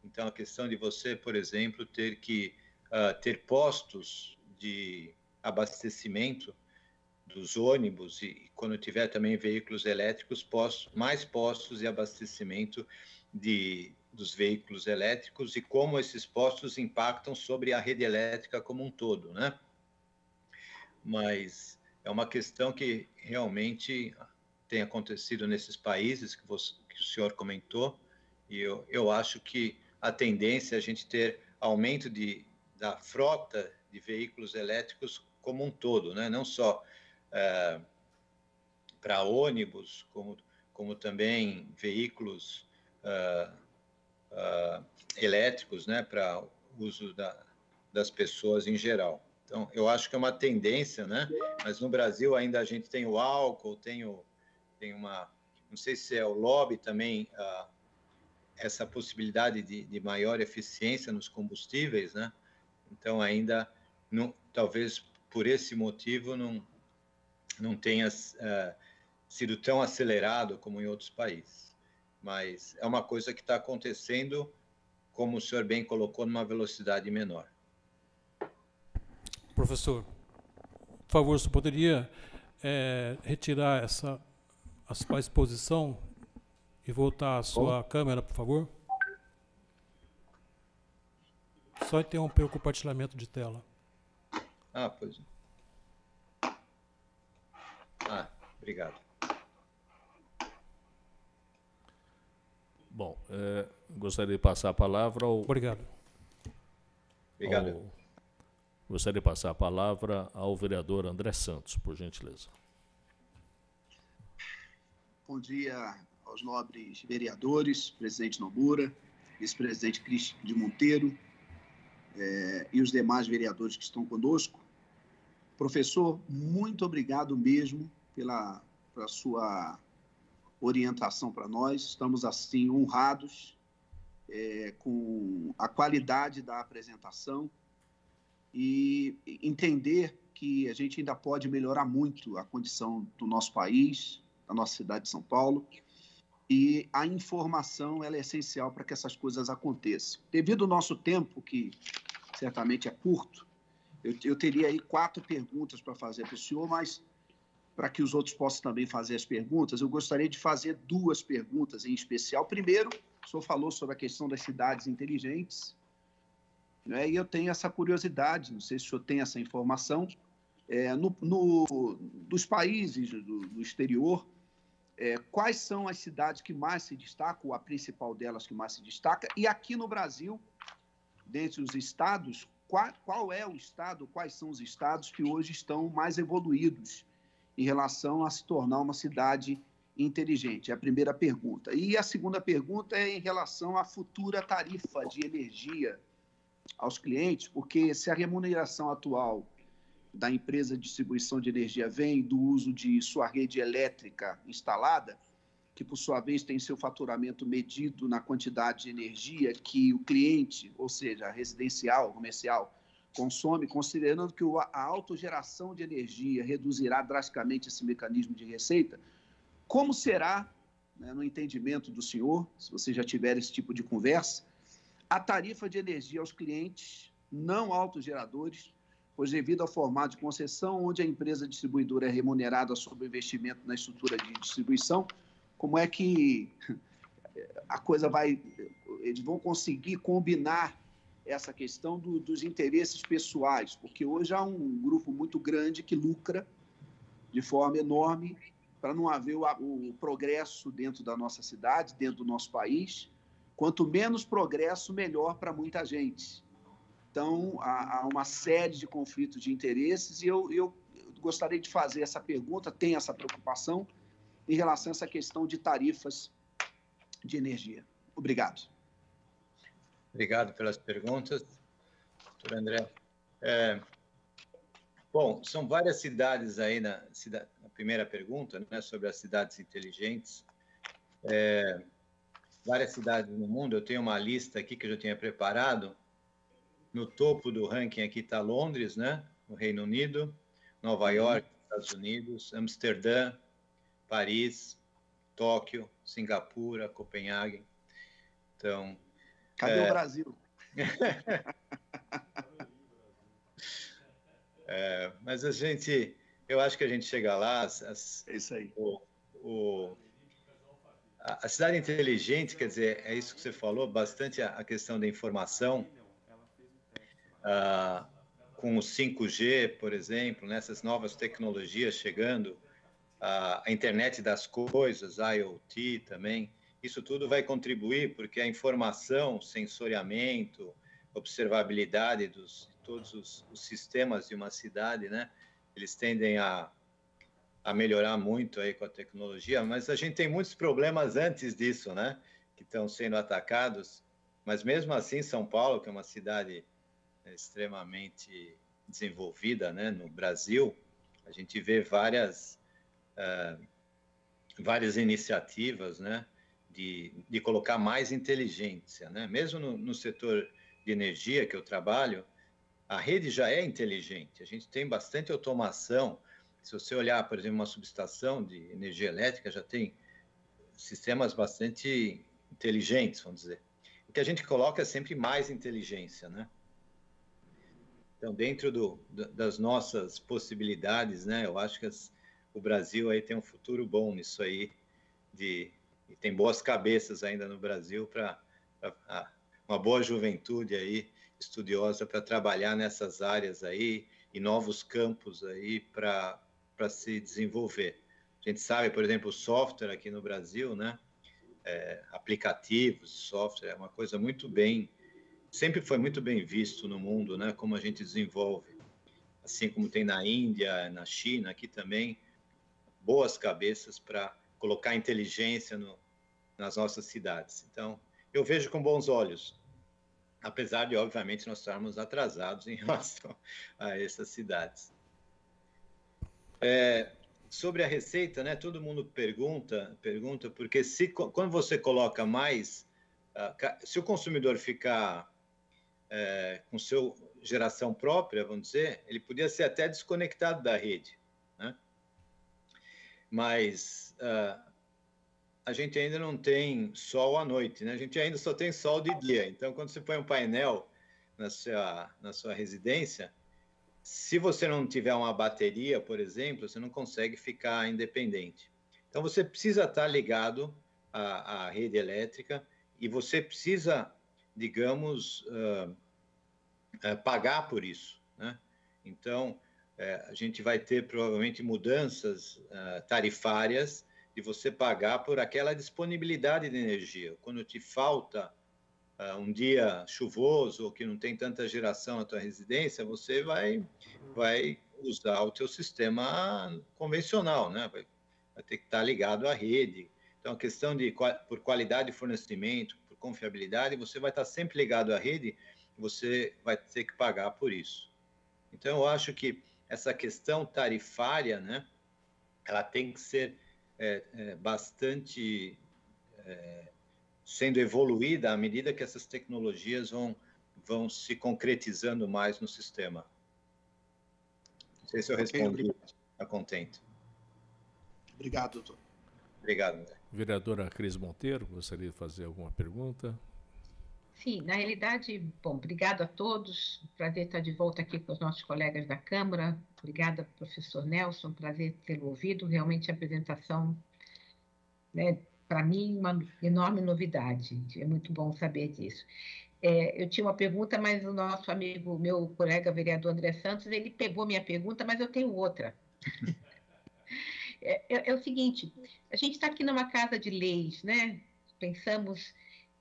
Então, a questão de você, por exemplo, ter postos de abastecimento dos ônibus, e quando tiver também veículos elétricos, mais postos de abastecimento dos veículos elétricos, e como esses postos impactam sobre a rede elétrica como um todo, né? Mas é uma questão que realmente tem acontecido nesses países que o senhor comentou, e eu acho que a tendência é a gente ter aumento da frota de veículos elétricos como um todo, né? Não só para ônibus, como também veículos elétricos, né? Para uso das pessoas em geral. Então, eu acho que é uma tendência, né? Mas no Brasil ainda a gente tem o álcool, tem uma... Não sei se é o lobby também, essa possibilidade de maior eficiência nos combustíveis, né? Então, ainda, talvez por esse motivo, não tenha sido tão acelerado como em outros países. Mas é uma coisa que está acontecendo, como o senhor bem colocou, numa velocidade menor. Professor, por favor, você poderia retirar a exposição e voltar a sua câmera, por favor? Só interromper o compartilhamento de tela. Pois. Obrigado. Bom, gostaria de passar a palavra ao... Obrigado. Obrigado. Gostaria de passar a palavra ao vereador André Santos, por gentileza. Bom dia aos nobres vereadores, presidente Nobura, vice-presidente Cristian de Monteiro, e os demais vereadores que estão conosco. Professor, muito obrigado mesmo pela sua orientação para nós. Estamos, assim, honrados com a qualidade da apresentação e entender que a gente ainda pode melhorar muito a condição do nosso país, da nossa cidade de São Paulo, e a informação ela é essencial para que essas coisas aconteçam. Devido ao nosso tempo, que certamente é curto, eu teria aí 4 perguntas para fazer para o senhor, mas para que os outros possam também fazer as perguntas, eu gostaria de fazer 2 perguntas em especial. Primeiro, o senhor falou sobre a questão das cidades inteligentes, né? E eu tenho essa curiosidade, não sei se o senhor tem essa informação, dos países do exterior, quais são as cidades que mais se destacam, ou a principal delas que mais se destaca, e aqui no Brasil, dentre os estados, qual é o estado, quais são os estados que hoje estão mais evoluídos em relação a se tornar uma cidade inteligente? É a primeira pergunta. E a segunda pergunta é em relação à futura tarifa de energia aos clientes, porque se a remuneração atual da empresa de distribuição de energia vem do uso de sua rede elétrica instalada, que por sua vez tem seu faturamento medido na quantidade de energia que o cliente, ou seja, residencial, comercial, consome, considerando que a autogeração de energia reduzirá drasticamente esse mecanismo de receita, como será, né, no entendimento do senhor, se você já tiver esse tipo de conversa, a tarifa de energia aos clientes não autogeradores, pois devido ao formato de concessão, onde a empresa distribuidora é remunerada sobre o investimento na estrutura de distribuição, como é que a coisa vai... Eles vão conseguir combinar essa questão dos interesses pessoais, porque hoje há um grupo muito grande que lucra de forma enorme para não haver o progresso dentro da nossa cidade, dentro do nosso país. Quanto menos progresso, melhor para muita gente. Então, há uma série de conflitos de interesses e eu gostaria de fazer essa pergunta, tenho essa preocupação em relação a essa questão de tarifas de energia. Obrigado. Obrigado pelas perguntas, doutor André. Bom, são várias cidades aí na primeira pergunta, né, sobre as cidades inteligentes. Várias cidades no mundo, eu tenho uma lista aqui que eu já tinha preparado. No topo do ranking aqui está Londres, né, no Reino Unido, Nova York, Estados Unidos, Amsterdã, Paris, Tóquio, Singapura, Copenhague. Então, cadê o Brasil? Mas eu acho que a gente chega lá. É isso aí. A cidade inteligente, quer dizer, é isso que você falou, bastante a questão da informação, com o 5G, por exemplo, nessas novas tecnologias chegando, a internet das coisas, a IoT também, isso tudo vai contribuir, porque a informação, sensoriamento, observabilidade de todos os sistemas de uma cidade, né, eles tendem a melhorar muito aí com a tecnologia, mas a gente tem muitos problemas antes disso, né, que estão sendo atacados, mas mesmo assim São Paulo, que é uma cidade extremamente desenvolvida, né, no Brasil, a gente vê várias iniciativas, né, de colocar mais inteligência, né, mesmo no setor de energia que eu trabalho, a rede já é inteligente, a gente tem bastante automação. Se você olhar, por exemplo, uma subestação de energia elétrica, já tem sistemas bastante inteligentes, vamos dizer. O que a gente coloca é sempre mais inteligência, né? Então, dentro das nossas possibilidades, né, eu acho que o Brasil aí tem um futuro bom nisso aí, e tem boas cabeças ainda no Brasil para uma boa juventude aí, estudiosa, para trabalhar nessas áreas aí e novos campos aí para se desenvolver. A gente sabe, por exemplo, o software aqui no Brasil, né? Aplicativos, software, é uma coisa sempre foi muito bem visto no mundo, né? Como a gente desenvolve. Assim como tem na Índia, na China, aqui também, boas cabeças para colocar inteligência nas nossas cidades. Então, eu vejo com bons olhos, apesar de, obviamente, nós estarmos atrasados em relação a essas cidades. Sobre a receita, né? Todo mundo pergunta, porque quando você coloca mais Se o consumidor ficar com sua geração própria, vamos dizer, ele podia ser até desconectado da rede, né? Mas a gente ainda não tem sol à noite, né? A gente ainda só tem sol de dia. Então, quando você põe um painel na sua residência, se você não tiver uma bateria, por exemplo, você não consegue ficar independente. Então, você precisa estar ligado à rede elétrica e você precisa, digamos, pagar por isso, né? Então, a gente vai ter provavelmente mudanças tarifárias de você pagar por aquela disponibilidade de energia. Quando te falta um dia chuvoso ou que não tem tanta geração na tua residência, você vai usar o teu sistema convencional, né? Vai ter que estar ligado à rede. Então, a questão por qualidade de fornecimento, por confiabilidade, você vai estar sempre ligado à rede, você vai ter que pagar por isso. Então, eu acho que essa questão tarifária, né, ela tem que ser bastante sendo evoluída à medida que essas tecnologias vão se concretizando mais no sistema. Não sei se eu respondi a contento. Obrigado, doutor. Obrigado, André. Vereadora Cris Monteiro, gostaria de fazer alguma pergunta? Sim, na realidade, bom, obrigado a todos, prazer estar de volta aqui com os nossos colegas da Câmara, obrigada, professor Nelson, prazer tê-lo ouvido, realmente a apresentação, né, para mim, uma enorme novidade, é muito bom saber disso. Eu tinha uma pergunta, mas o nosso amigo, meu colega vereador André Santos, ele pegou minha pergunta, mas eu tenho outra. É o seguinte, a gente está aqui numa casa de leis, né? Pensamos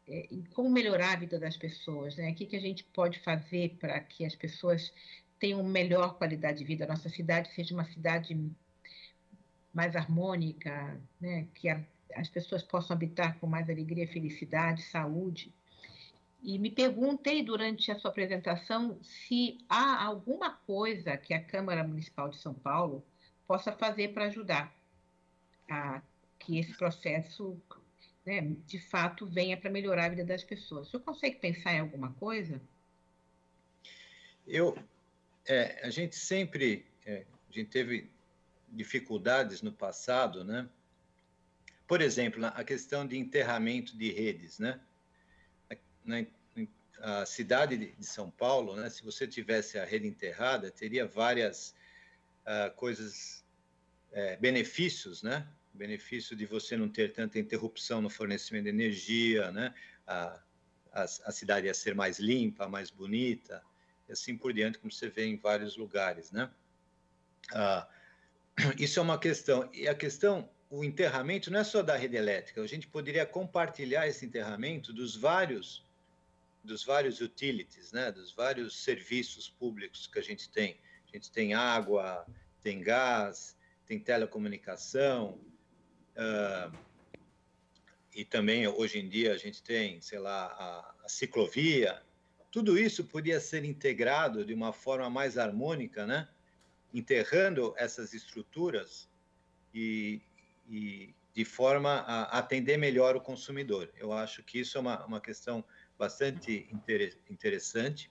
em como melhorar a vida das pessoas, né? O que a gente pode fazer para que as pessoas tenham melhor qualidade de vida, a nossa cidade seja uma cidade mais harmônica, né? Que as pessoas possam habitar com mais alegria, felicidade, saúde. E me perguntei durante a sua apresentação se há alguma coisa que a Câmara Municipal de São Paulo possa fazer para ajudar a que esse processo, né, de fato, venha para melhorar a vida das pessoas. O senhor consegue pensar em alguma coisa? A gente sempre a gente teve dificuldades no passado, né? Por exemplo, a questão de enterramento de redes, né? A cidade de São Paulo, né? Se você tivesse a rede enterrada, teria várias coisas, benefícios, né? Benefício de você não ter tanta interrupção no fornecimento de energia, né? A cidade ia ser mais limpa, mais bonita, e assim por diante, como você vê em vários lugares, né? Isso é uma questão. E a questão, o enterramento não é só da rede elétrica. A gente poderia compartilhar esse enterramento dos vários utilities, né? Dos vários serviços públicos que a gente tem. A gente tem água, tem gás, tem telecomunicação, e também, hoje em dia, a gente tem, sei lá, a ciclovia. Tudo isso podia ser integrado de uma forma mais harmônica, né? Enterrando essas estruturas e de forma a atender melhor o consumidor. Eu acho que isso é uma questão bastante interessante.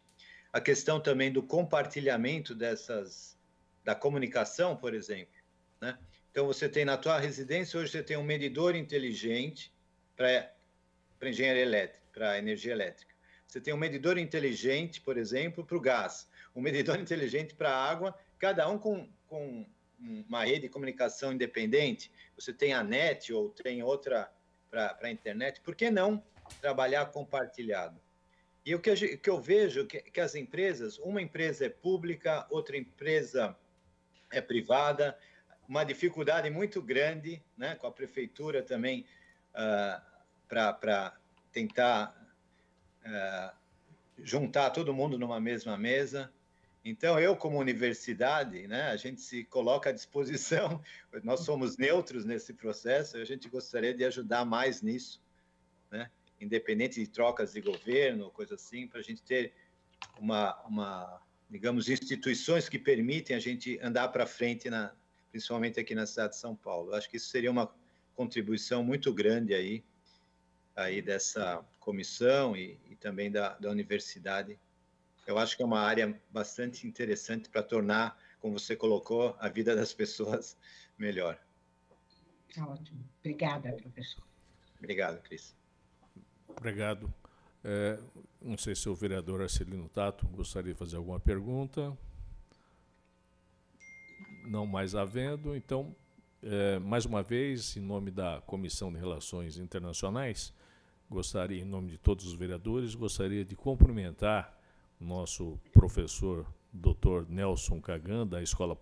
A questão também do compartilhamento da comunicação, por exemplo, né? Então, você tem na tua residência, hoje você tem um medidor inteligente para engenharia elétrica, para energia elétrica. Você tem um medidor inteligente, por exemplo, para o gás, um medidor inteligente para a água, cada um com uma rede de comunicação independente. Você tem a NET ou tem outra para a internet. Por que não trabalhar compartilhado? E o que eu vejo que as empresas, uma empresa é pública, outra empresa é privada, uma dificuldade muito grande, né, com a prefeitura também, para tentar juntar todo mundo numa mesma mesa. Então, eu, como universidade, né, a gente se coloca à disposição, nós somos neutros nesse processo, a gente gostaria de ajudar mais nisso, né, independente de trocas de governo, coisa assim, para a gente ter digamos, instituições que permitem a gente andar para frente, principalmente aqui na cidade de São Paulo. Eu acho que isso seria uma contribuição muito grande aí aí dessa comissão e também da universidade. Eu acho que é uma área bastante interessante para tornar, como você colocou, a vida das pessoas melhor. Ótimo. Obrigada, professor. Obrigado, Cris. Obrigado. Não sei se o vereador Arcelino Tato gostaria de fazer alguma pergunta. Não mais havendo, então, mais uma vez, em nome da Comissão de Relações Internacionais, gostaria, em nome de todos os vereadores, gostaria de cumprimentar o nosso professor, Dr. Nelson Kagan, da Escola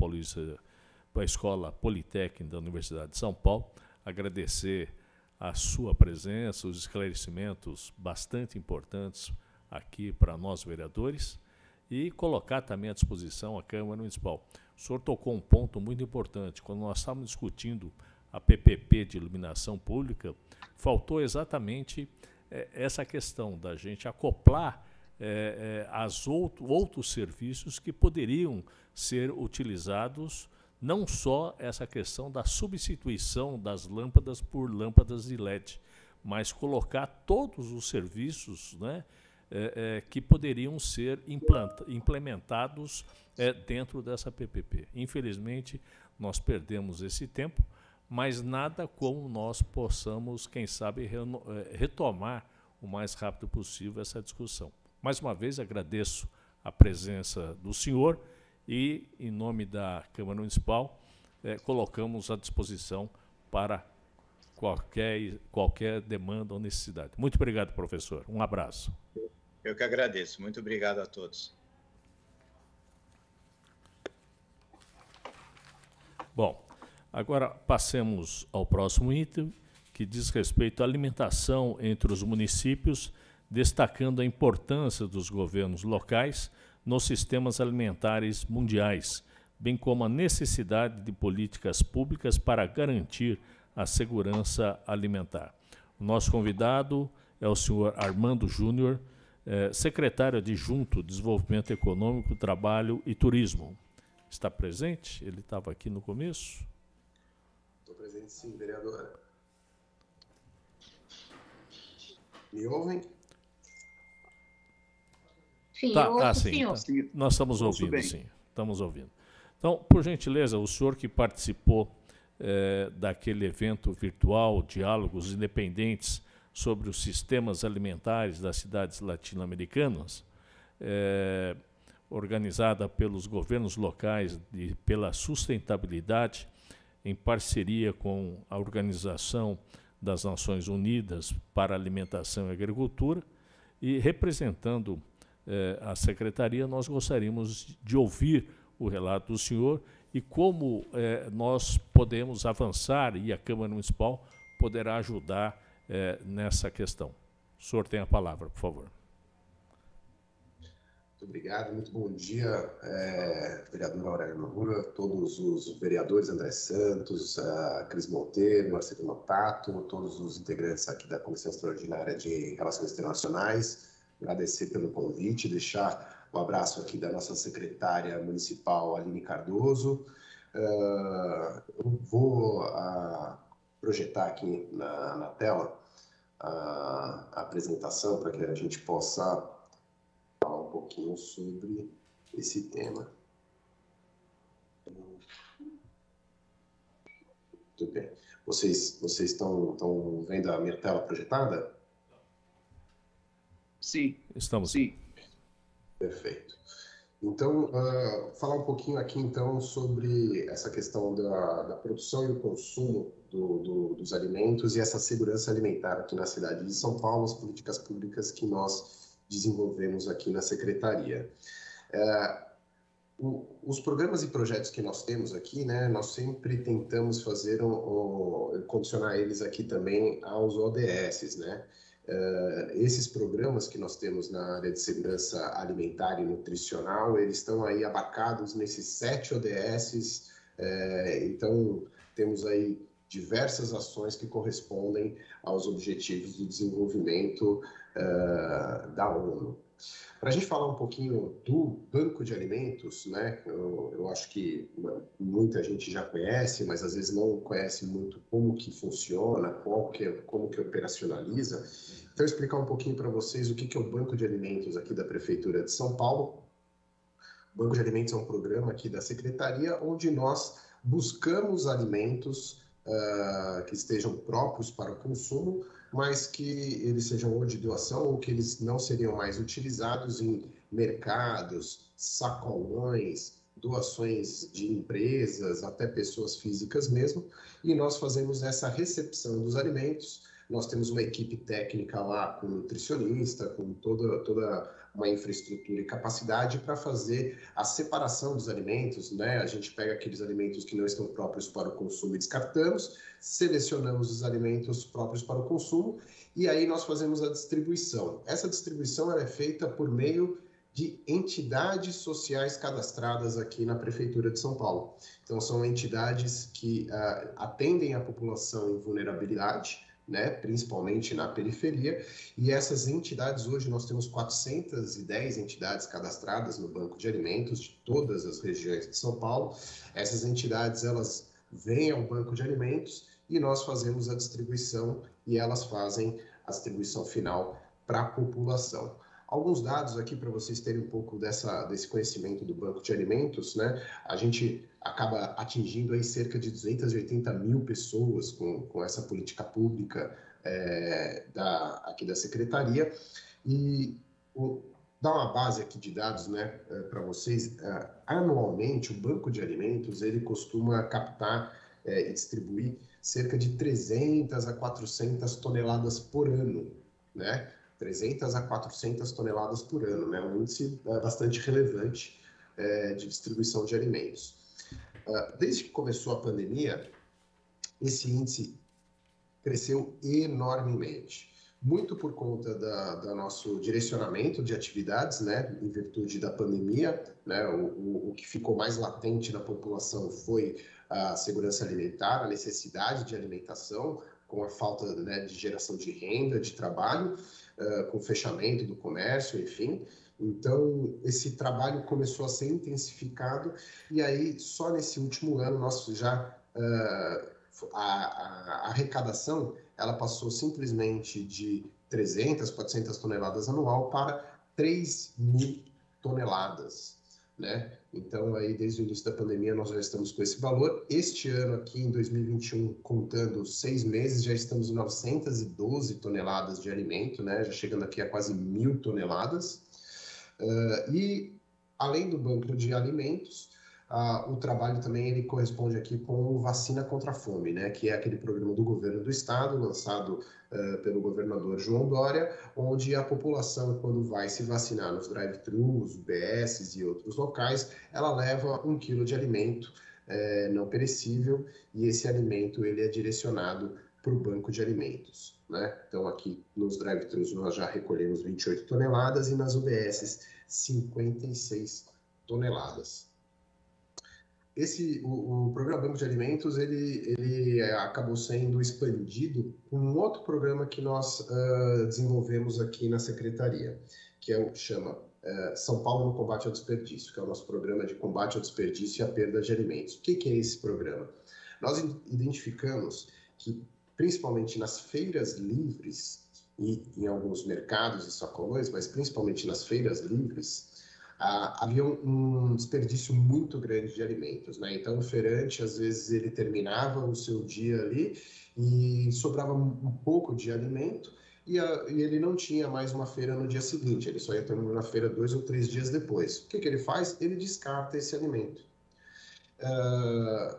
Politécnica da Universidade de São Paulo, agradecer a sua presença, os esclarecimentos bastante importantes aqui para nós vereadores e colocar também à disposição a Câmara Municipal. O senhor tocou um ponto muito importante. Quando nós estávamos discutindo a PPP de iluminação pública, faltou exatamente essa questão da gente acoplar outros serviços que poderiam ser utilizados, não só essa questão da substituição das lâmpadas por lâmpadas de LED, mas colocar todos os serviços, né, que poderiam ser implementados dentro dessa PPP. Infelizmente, nós perdemos esse tempo, mas nada como nós possamos, quem sabe, retomar o mais rápido possível essa discussão. Mais uma vez, agradeço a presença do senhor e, em nome da Câmara Municipal, colocamos à disposição para qualquer demanda ou necessidade. Muito obrigado, professor. Um abraço. Eu que agradeço. Muito obrigado a todos. Bom, agora passemos ao próximo item, que diz respeito à alimentação entre os municípios, destacando a importância dos governos locais nos sistemas alimentares mundiais, bem como a necessidade de políticas públicas para garantir a segurança alimentar. O nosso convidado é o senhor Armando Júnior, secretário adjunto de Desenvolvimento Econômico, Trabalho e Turismo. Está presente? Ele estava aqui no começo? Estou presente sim, vereadora. Me ouvem? Sim, Tá, eu ouço o sim, senhor. tá. Nós estamos ouvindo, bem. sim. Estamos ouvindo. Então, por gentileza, o senhor que participou daquele evento virtual, Diálogos Independentes sobre os Sistemas Alimentares das Cidades Latino-Americanas, organizada pelos governos locais e pela sustentabilidade, em parceria com a Organização das Nações Unidas para a Alimentação e Agricultura, e representando a Secretaria, nós gostaríamos de ouvir o relato do senhor e como nós podemos avançar e a Câmara Municipal poderá ajudar nessa questão. O senhor tem a palavra, por favor. Muito obrigado, muito bom dia, vereador Aurélio Nogueira, todos os vereadores, André Santos, Cris Monteiro, Marcelino Tato, todos os integrantes aqui da Comissão Extraordinária de Relações Internacionais. Agradecer pelo convite, deixar um abraço aqui da nossa secretária municipal, Aline Cardoso. Eu vou projetar aqui na tela a apresentação para que a gente possa falar um pouquinho sobre esse tema. Tudo bem. Vocês estão vendo a minha tela projetada? Sim. Estamos. Sim. Perfeito. Então, falar um pouquinho aqui, então, sobre essa questão da produção e do consumo dos alimentos e essa segurança alimentar aqui na cidade de São Paulo, as políticas públicas que nós desenvolvemos aqui na Secretaria. Os programas e projetos que nós temos aqui, né, nós sempre tentamos fazer condicionar eles aqui também aos ODS, né? Esses programas que nós temos na área de segurança alimentar e nutricional, eles estão aí abarcados nesses 7 ODSs, então temos aí diversas ações que correspondem aos objetivos do desenvolvimento da ONU. Para a gente falar um pouquinho do banco de alimentos, né? Eu acho que muita gente já conhece, mas às vezes não conhece muito como que funciona, como que operacionaliza. Então, explicar um pouquinho para vocês o que é o banco de alimentos aqui da Prefeitura de São Paulo. O Banco de Alimentos é um programa aqui da Secretaria, onde nós buscamos alimentos que estejam próprios para o consumo, mas que eles sejam ou de doação ou que eles não seriam mais utilizados em mercados, sacolões, doações de empresas, até pessoas físicas mesmo, e nós fazemos essa recepção dos alimentos. Nós temos uma equipe técnica lá, com nutricionista, com toda uma infraestrutura e capacidade para fazer a separação dos alimentos, né? A gente pega aqueles alimentos que não estão próprios para o consumo e descartamos, selecionamos os alimentos próprios para o consumo e aí nós fazemos a distribuição. Essa distribuição ela é feita por meio de entidades sociais cadastradas aqui na Prefeitura de São Paulo. Então, são entidades que atendem a população em vulnerabilidade, né, principalmente na periferia, e essas entidades, hoje nós temos 410 entidades cadastradas no Banco de Alimentos de todas as regiões de São Paulo. Essas entidades, elas vêm ao Banco de Alimentos e nós fazemos a distribuição e elas fazem a distribuição final para a população. Alguns dados aqui para vocês terem um pouco desse conhecimento do Banco de Alimentos, né? A gente acaba atingindo aí cerca de 280 mil pessoas com essa política pública aqui da Secretaria. E dar uma base aqui de dados, né, para vocês. Anualmente, o Banco de Alimentos ele costuma captar e distribuir cerca de 300 a 400 toneladas por ano, né? 300 a 400 toneladas por ano, né? Um índice bastante relevante de distribuição de alimentos. Desde que começou a pandemia, esse índice cresceu enormemente, muito por conta do nosso direcionamento de atividades, né? Em virtude da pandemia, né? O que ficou mais latente na população foi a segurança alimentar, a necessidade de alimentação, com a falta, né, de geração de renda, de trabalho, com o fechamento do comércio, enfim. Então, esse trabalho começou a ser intensificado e aí, só nesse último ano, nós já... a arrecadação, ela passou simplesmente de 300, 400 toneladas anual para 3.000 toneladas, né? Então, aí, desde o início da pandemia, nós já estamos com esse valor. Este ano aqui, em 2021, contando 6 meses, já estamos em 912 toneladas de alimento, né? Já chegando aqui a quase 1.000 toneladas. E, além do banco de alimentos, o trabalho também ele corresponde aqui com o Vacina contra a Fome, né? Que é aquele programa do governo do estado, lançado pelo governador João Dória, onde a população, quando vai se vacinar nos drive-thrus, UBSs e outros locais, ela leva 1 quilo de alimento não perecível, e esse alimento ele é direcionado para o banco de alimentos, né? Então, aqui nos drive-thrus nós já recolhemos 28 toneladas e nas UBSs 56 toneladas. O programa Banco de Alimentos ele acabou sendo expandido com um outro programa que nós desenvolvemos aqui na Secretaria, que chama São Paulo no Combate ao Desperdício, que é o nosso programa de combate ao desperdício e à perda de alimentos. O que é esse programa? Nós identificamos que, principalmente nas feiras livres e em alguns mercados e sacolões, mas principalmente nas feiras livres, havia um desperdício muito grande de alimentos, né? Então, o feirante, às vezes, ele terminava o seu dia ali e sobrava um pouco de alimento e ele não tinha mais uma feira no dia seguinte, ele só ia ter uma feira 2 ou 3 dias depois. O que ele faz? Ele descarta esse alimento,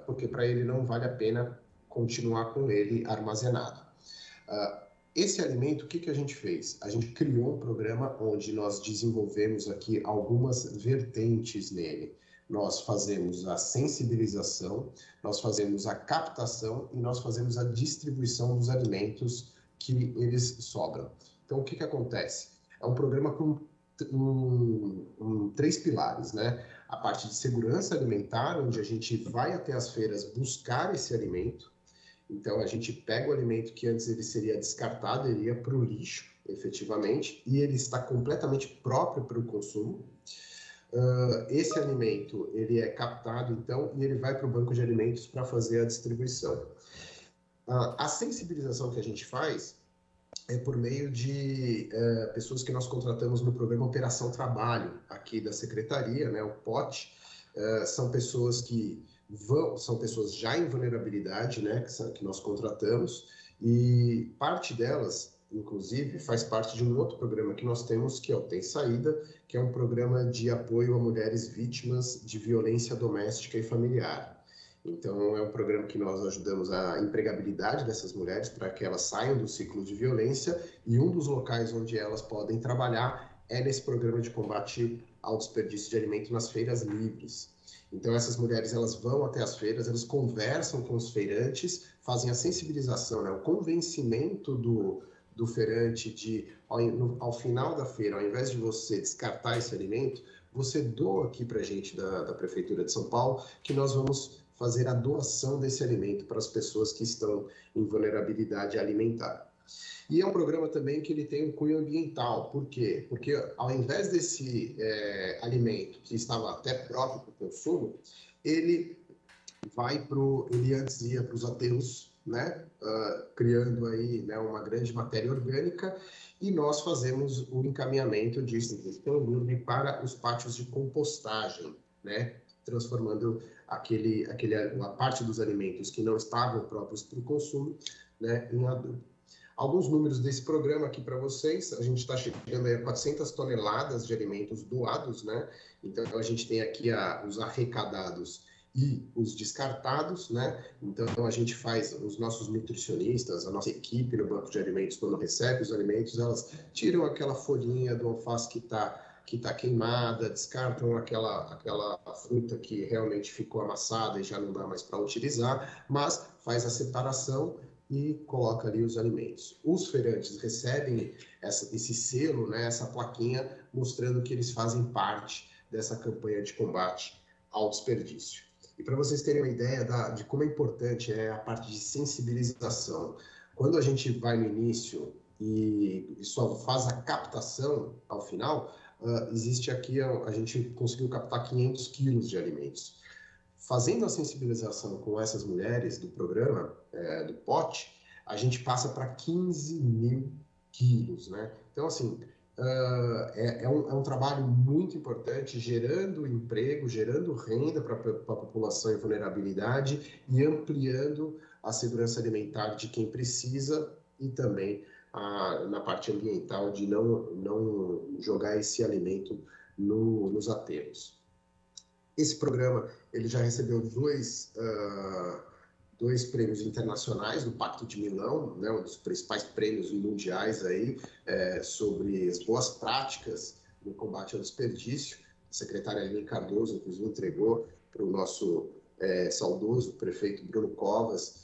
porque para ele não vale a pena continuar com ele armazenado. Esse alimento, o que a gente fez? A gente criou um programa onde nós desenvolvemos aqui algumas vertentes nele. Nós fazemos a sensibilização, nós fazemos a captação e nós fazemos a distribuição dos alimentos que eles sobram. Então, o que acontece? É um programa com 3 pilares, né? A parte de segurança alimentar, onde a gente vai até as feiras buscar esse alimento. Então, a gente pega o alimento que antes ele seria descartado, ele ia para o lixo, efetivamente, e ele está completamente próprio para o consumo. Esse alimento ele é captado, então, e ele vai para o banco de alimentos para fazer a distribuição. A sensibilização que a gente faz é por meio de pessoas que nós contratamos no programa Operação Trabalho, aqui da Secretaria, né, o POT. São pessoas são pessoas já em vulnerabilidade, né, que nós contratamos, e parte delas, inclusive, faz parte de um outro programa que nós temos, que é o Tem Saída, que é um programa de apoio a mulheres vítimas de violência doméstica e familiar. Então, é um programa que nós ajudamos a empregabilidade dessas mulheres para que elas saiam do ciclo de violência, e um dos locais onde elas podem trabalhar é nesse programa de combate ao desperdício de alimento nas feiras livres. Então, essas mulheres elas vão até as feiras, elas conversam com os feirantes, fazem a sensibilização, né, o convencimento do feirante de, ao final da feira, ao invés de você descartar esse alimento, você doa aqui para a gente da Prefeitura de São Paulo, que nós vamos fazer a doação desse alimento para as pessoas que estão em vulnerabilidade alimentar. E é um programa também que ele tem um cunho ambiental. Por quê? Porque ao invés desse alimento que estava até próprio para o consumo, ele antes ia para os aterros, né? Criando aí, né, uma grande matéria orgânica, e nós fazemos o encaminhamento disso para os pátios de compostagem, né? Transformando a parte dos alimentos que não estavam próprios para o consumo, né, em adubo. Alguns números desse programa aqui para vocês: a gente está chegando a 400 toneladas de alimentos doados, né? Então, a gente tem aqui os arrecadados e os descartados, né? Então, a gente faz, os nossos nutricionistas, a nossa equipe no banco de alimentos, quando recebe os alimentos, elas tiram aquela folhinha do alface que está queimada, descartam aquela fruta que realmente ficou amassada e já não dá mais para utilizar, mas faz a separação e coloca ali os alimentos. Os feirantes recebem esse selo, né, essa plaquinha, mostrando que eles fazem parte dessa campanha de combate ao desperdício. E para vocês terem uma ideia de como é importante a parte de sensibilização, quando a gente vai no início e só faz a captação ao final, existe aqui, a gente conseguiu captar 500 quilos de alimentos. Fazendo a sensibilização com essas mulheres do programa, do POT, a gente passa para 15 mil quilos, né? Então, assim, é um trabalho muito importante, gerando emprego, gerando renda para a população em vulnerabilidade e ampliando a segurança alimentar de quem precisa, e também na parte ambiental de não jogar esse alimento nos aterros. Esse programa ele já recebeu dois prêmios internacionais do Pacto de Milão, né, um dos principais prêmios mundiais aí, sobre as boas práticas no combate ao desperdício. A secretária Aline Cardoso, inclusive, entregou para o nosso saudoso prefeito Bruno Covas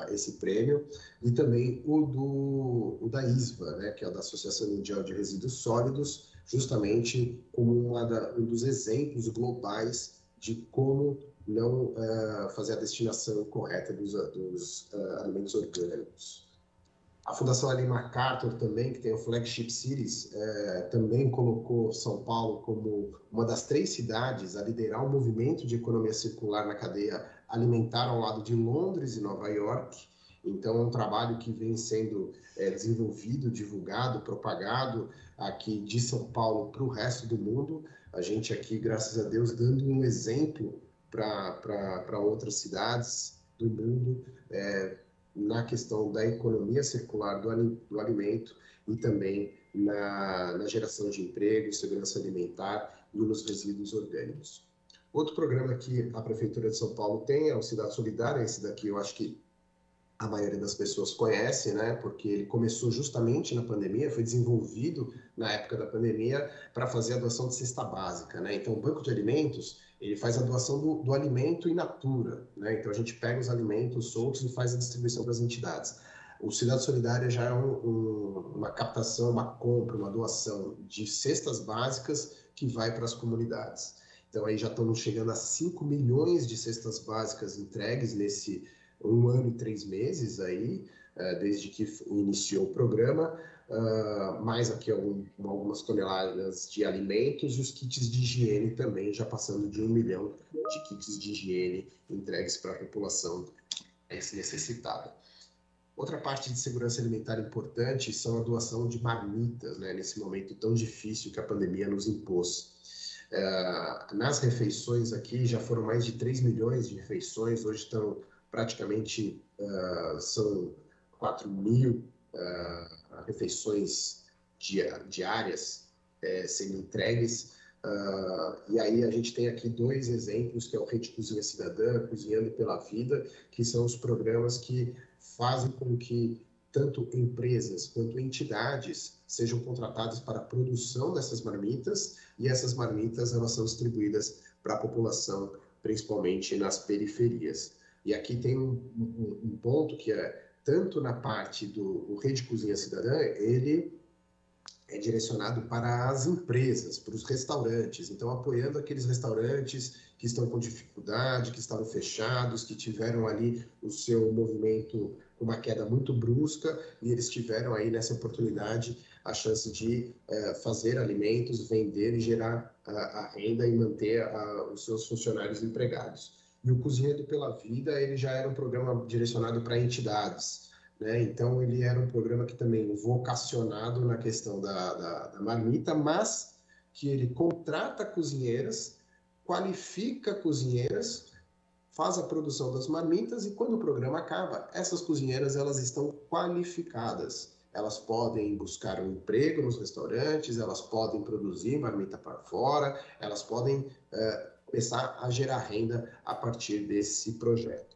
esse prêmio, e também o da ISVA, né, que é da Associação Mundial de Resíduos Sólidos, justamente como um dos exemplos globais de como não fazer a destinação correta dos alimentos orgânicos. A Fundação Ellen MacArthur também, que tem o Flagship Cities, também colocou São Paulo como uma das 3 cidades a liderar um movimento de economia circular na cadeia alimentar ao lado de Londres e Nova York. Então, é um trabalho que vem sendo desenvolvido, divulgado, propagado aqui de São Paulo para o resto do mundo. A gente aqui, graças a Deus, dando um exemplo para outras cidades do mundo, na questão da economia circular do alimento, e também na geração de emprego, segurança alimentar e nos resíduos orgânicos. Outro programa que a Prefeitura de São Paulo tem é o Cidade Solidária. Esse daqui eu acho que a maioria das pessoas conhece, né? Porque ele começou justamente na pandemia, foi desenvolvido na época da pandemia para fazer a doação de cesta básica, né? Então, o Banco de Alimentos, ele faz a doação do alimento in natura, né? Então, a gente pega os alimentos soltos e faz a distribuição para as entidades. O Cidade Solidária já é uma captação, uma compra, uma doação de cestas básicas que vai para as comunidades. Então, aí já estamos chegando a 5 milhões de cestas básicas entregues nesse 1 ano e 3 meses aí, desde que iniciou o programa, mais aqui algumas toneladas de alimentos e os kits de higiene também, já passando de 1 milhão de kits de higiene entregues para a população necessitada. Outra parte de segurança alimentar importante são a doação de marmitas, né, nesse momento tão difícil que a pandemia nos impôs. Nas refeições aqui já foram mais de 3 milhões de refeições, hoje estão praticamente, são 4.000 refeições diárias sendo entregues. E aí a gente tem aqui 2 exemplos, que é o Rede Cozinha Cidadã, Cozinhando pela Vida, que são os programas que fazem com que tanto empresas quanto entidades sejam contratadas para a produção dessas marmitas, e essas marmitas elas são distribuídas para a população, principalmente nas periferias. E aqui tem um ponto que é, tanto na parte do Rede Cozinha Cidadã, ele é direcionado para as empresas, para os restaurantes, então apoiando aqueles restaurantes que estão com dificuldade, que estavam fechados, que tiveram ali o seu movimento com uma queda muito brusca, e eles tiveram aí nessa oportunidade a chance de fazer alimentos, vender e gerar a renda e manter os seus funcionários empregados. E o Cozinhando pela Vida, ele já era um programa direcionado para entidades, né? Então, ele era um programa que também vocacionado na questão da marmita, mas que ele contrata cozinheiras, qualifica cozinheiras, faz a produção das marmitas, e quando o programa acaba, essas cozinheiras elas estão qualificadas. Elas podem buscar um emprego nos restaurantes, elas podem produzir marmita para fora, elas podem começar a gerar renda a partir desse projeto.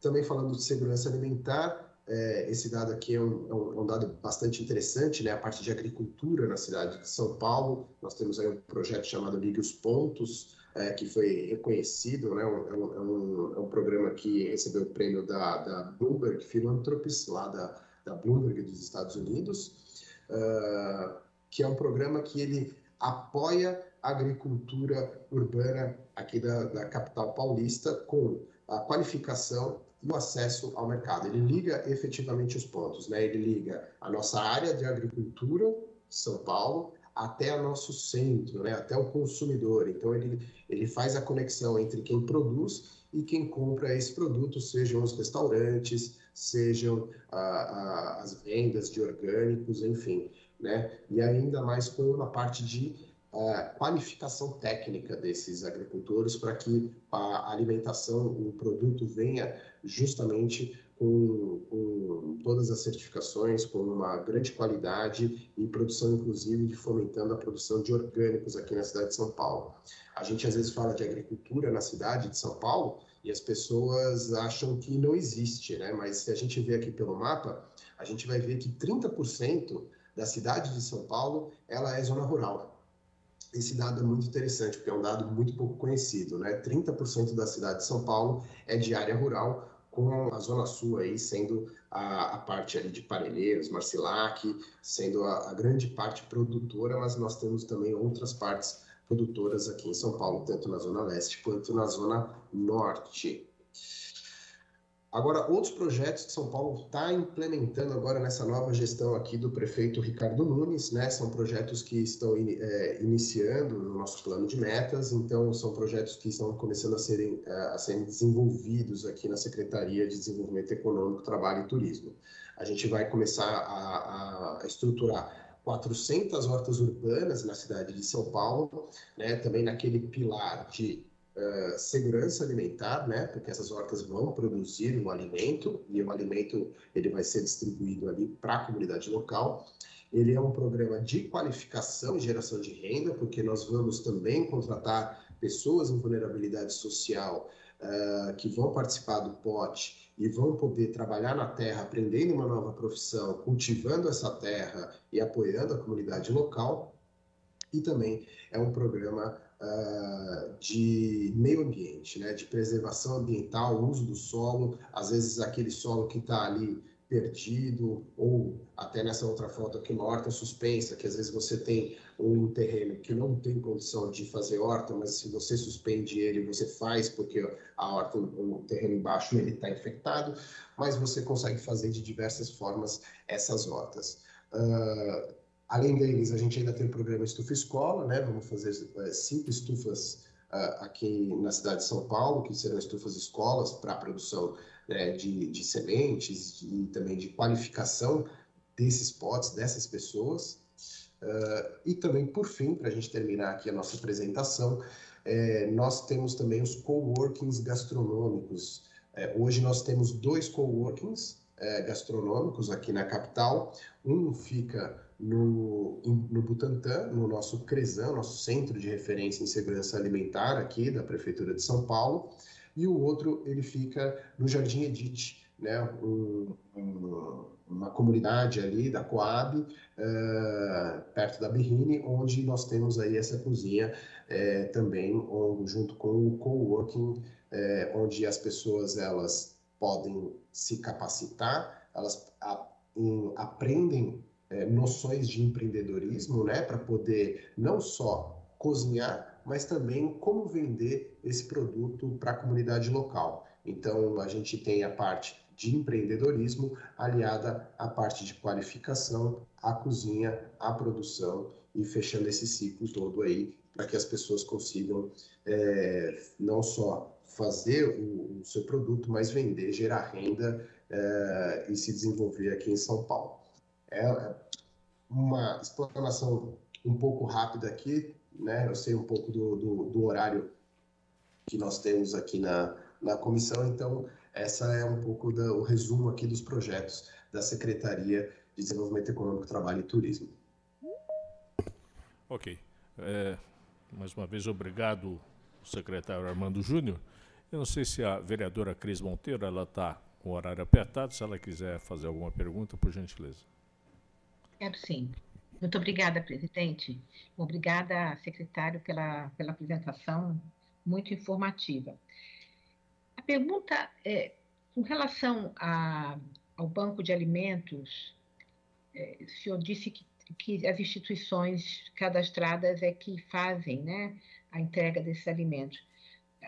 Também falando de segurança alimentar, esse dado aqui é um dado bastante interessante, né? A parte de agricultura na cidade de São Paulo, nós temos aí um projeto chamado Ligue os Pontos, que foi reconhecido, né? É um programa que recebeu o prêmio da Bloomberg Philanthropies, lá da Bloomberg dos Estados Unidos, que é um programa que ele apoia a agricultura urbana aqui da capital paulista com a qualificação e o acesso ao mercado. Ele liga efetivamente os pontos, né? Ele liga a nossa área de agricultura, São Paulo, até o nosso centro, né? Até o consumidor. Então, ele faz a conexão entre quem produz e quem compra esse produto, sejam os restaurantes, sejam as vendas de orgânicos, enfim, né? E ainda mais com uma parte de qualificação técnica desses agricultores para que a alimentação, o produto venha justamente com todas as certificações, com uma grande qualidade e produção, inclusive, fomentando a produção de orgânicos aqui na cidade de São Paulo. A gente, às vezes, fala de agricultura na cidade de São Paulo e as pessoas acham que não existe, né? Mas se a gente vê aqui pelo mapa, a gente vai ver que 30% da cidade de São Paulo ela é zona rural. Esse dado é muito interessante, porque é um dado muito pouco conhecido, né? 30% da cidade de São Paulo é de área rural, com a Zona Sul aí sendo a parte ali de Parelheiros, Marcilac, sendo a grande parte produtora, mas nós temos também outras partes produtoras aqui em São Paulo, tanto na Zona Leste quanto na Zona Norte. Agora, outros projetos que São Paulo está implementando agora nessa nova gestão aqui do prefeito Ricardo Nunes, né? São projetos que estão iniciando no nosso plano de metas, então são projetos que estão começando a serem desenvolvidos aqui na Secretaria de Desenvolvimento Econômico, Trabalho e Turismo. A gente vai começar a estruturar 400 hortas urbanas na cidade de São Paulo, né? Também naquele pilar de segurança alimentar, né? Porque essas hortas vão produzir um alimento e o alimento ele vai ser distribuído ali para a comunidade local. Ele é um programa de qualificação e geração de renda, porque nós vamos também contratar pessoas em vulnerabilidade social que vão participar do POT e vão poder trabalhar na terra, aprendendo uma nova profissão, cultivando essa terra e apoiando a comunidade local. E também é um programa de meio ambiente, né, de preservação ambiental, uso do solo, às vezes aquele solo que está ali perdido, ou até nessa outra foto aqui, uma horta suspensa, que às vezes você tem um terreno que não tem condição de fazer horta, mas se você suspende ele, você faz, porque a horta, o terreno embaixo, ele está infectado, mas você consegue fazer de diversas formas essas hortas. Além deles, a gente ainda tem o programa Estufa Escola, né? Vamos fazer 5 estufas aqui na cidade de São Paulo, que serão estufas escolas para a produção de sementes e também de qualificação desses potes, dessas pessoas. E também, por fim, para a gente terminar aqui a nossa apresentação, nós temos também os coworkings gastronômicos. Hoje nós temos 2 coworkings gastronômicos aqui na capital. Um fica no Butantã, no nosso CRESAM, nosso Centro de Referência em Segurança Alimentar aqui da Prefeitura de São Paulo, e o outro ele fica no Jardim Edite, né? Uma comunidade ali da Coab, perto da Berrine, onde nós temos aí essa cozinha também, junto com o coworking, onde as pessoas elas podem se capacitar, elas aprendem noções de empreendedorismo, né, para poder não só cozinhar, mas também como vender esse produto para a comunidade local. Então, a gente tem a parte de empreendedorismo aliada à parte de qualificação, à cozinha, à produção e fechando esse ciclo todo aí para que as pessoas consigam não só fazer o seu produto, mas vender, gerar renda e se desenvolver aqui em São Paulo. É uma explanação um pouco rápida aqui, né? Eu sei um pouco do horário que nós temos aqui na comissão, então essa é um pouco o resumo aqui dos projetos da Secretaria de Desenvolvimento Econômico, Trabalho e Turismo. Ok. Mais uma vez, obrigado, secretário Armando Júnior. Eu não sei se a vereadora Cris Monteiro, ela está com o horário apertado, se ela quiser fazer alguma pergunta, por gentileza. Quero sim. Muito obrigada, presidente. Obrigada, secretário, pela apresentação muito informativa. A pergunta é, com relação ao banco de alimentos, o senhor disse que as instituições cadastradas é que fazem, né, a entrega desses alimentos.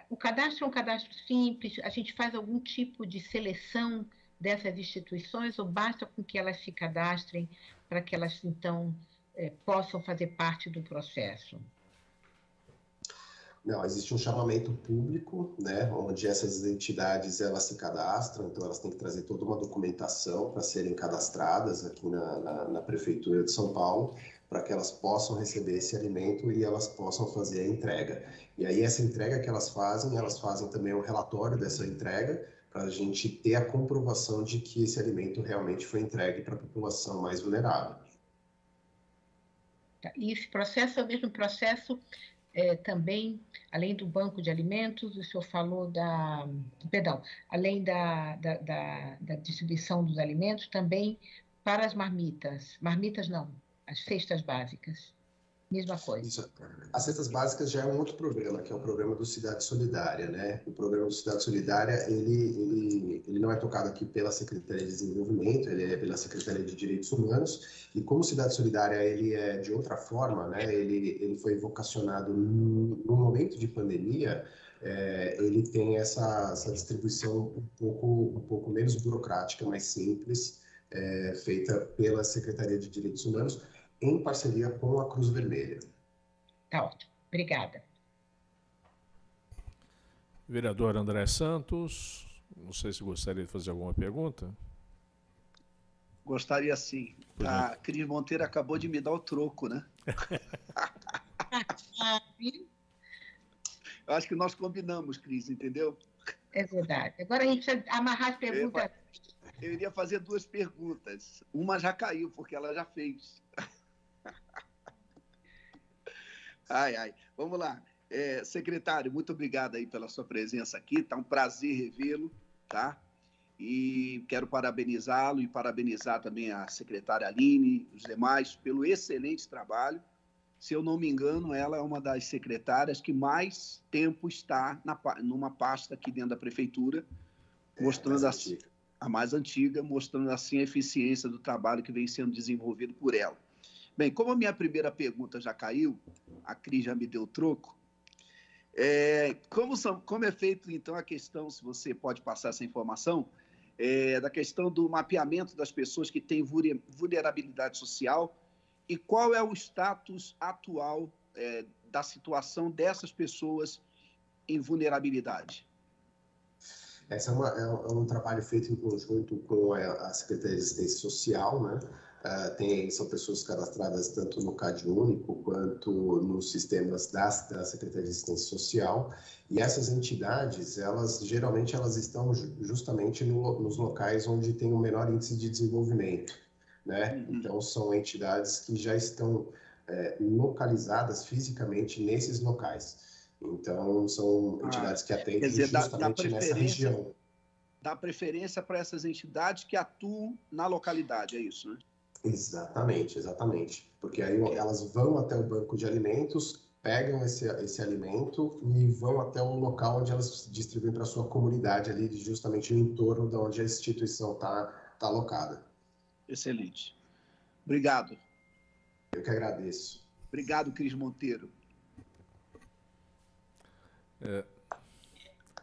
O cadastro é um cadastro simples, a gente faz algum tipo de seleção dessas instituições ou basta com que elas se cadastrem para que elas, então, possam fazer parte do processo? Não, existe um chamamento público, né, onde essas entidades elas se cadastram, então elas têm que trazer toda uma documentação para serem cadastradas aqui na Prefeitura de São Paulo, para que elas possam receber esse alimento e elas possam fazer a entrega. E aí essa entrega que elas fazem também um relatório dessa entrega, para a gente ter a comprovação de que esse alimento realmente foi entregue para a população mais vulnerável. E esse processo é o mesmo processo também, além do banco de alimentos, o senhor falou além da distribuição dos alimentos, também para as marmitas não, as cestas básicas, mesma coisa. Isso. As cestas básicas já é um outro programa, que é o programa do Cidade Solidária, né? O programa do Cidade Solidária, ele não é tocado aqui pela Secretaria de Desenvolvimento, ele é pela Secretaria de Direitos Humanos, e como Cidade Solidária ele é de outra forma, né? Ele foi vocacionado no momento de pandemia, ele tem essa distribuição um pouco menos burocrática, mais simples, feita pela Secretaria de Direitos Humanos, em parceria com a Cruz Vermelha. Tá ótimo. Obrigada. Vereador André Santos, não sei se gostaria de fazer alguma pergunta. Gostaria sim. A Cris Monteiro acabou de me dar o troco, né? Eu acho que nós combinamos, Cris, entendeu? É verdade. Agora a gente precisa amarrar as perguntas. Eu iria fazer 2 perguntas. Uma já caiu, porque ela já fez. Vamos lá. Secretário, muito obrigado aí pela sua presença aqui. Tá um prazer revê-lo, tá? E quero parabenizá-lo e parabenizar também a secretária Aline, os demais, pelo excelente trabalho. Se eu não me engano, ela é uma das secretárias que mais tempo está numa pasta aqui dentro da prefeitura, mostrando a mais antiga, mostrando assim a eficiência do trabalho que vem sendo desenvolvido por ela. Bem, como a minha primeira pergunta já caiu, a Cris já me deu troco, como é feito, então, a questão, se você pode passar essa informação, da questão do mapeamento das pessoas que têm vulnerabilidade social e qual é o status atual da situação dessas pessoas em vulnerabilidade? Esse é um trabalho feito em conjunto com a Secretaria de Assistência Social, né? São pessoas cadastradas tanto no CadÚnico quanto nos sistemas da Secretaria de Assistência Social, e essas entidades, geralmente elas estão justamente nos locais onde tem o menor índice de desenvolvimento, né? Então, são entidades que já estão localizadas fisicamente nesses locais. Então, são entidades que atendem justamente nessa região. Dá preferência para essas entidades que atuam na localidade, é isso, né? Exatamente. Porque aí elas vão até o banco de alimentos, pegam esse alimento e vão até o local onde elas distribuem para a sua comunidade, ali, justamente no entorno de onde a instituição está alocada. Excelente. Obrigado. Eu que agradeço. Obrigado, Cris Monteiro.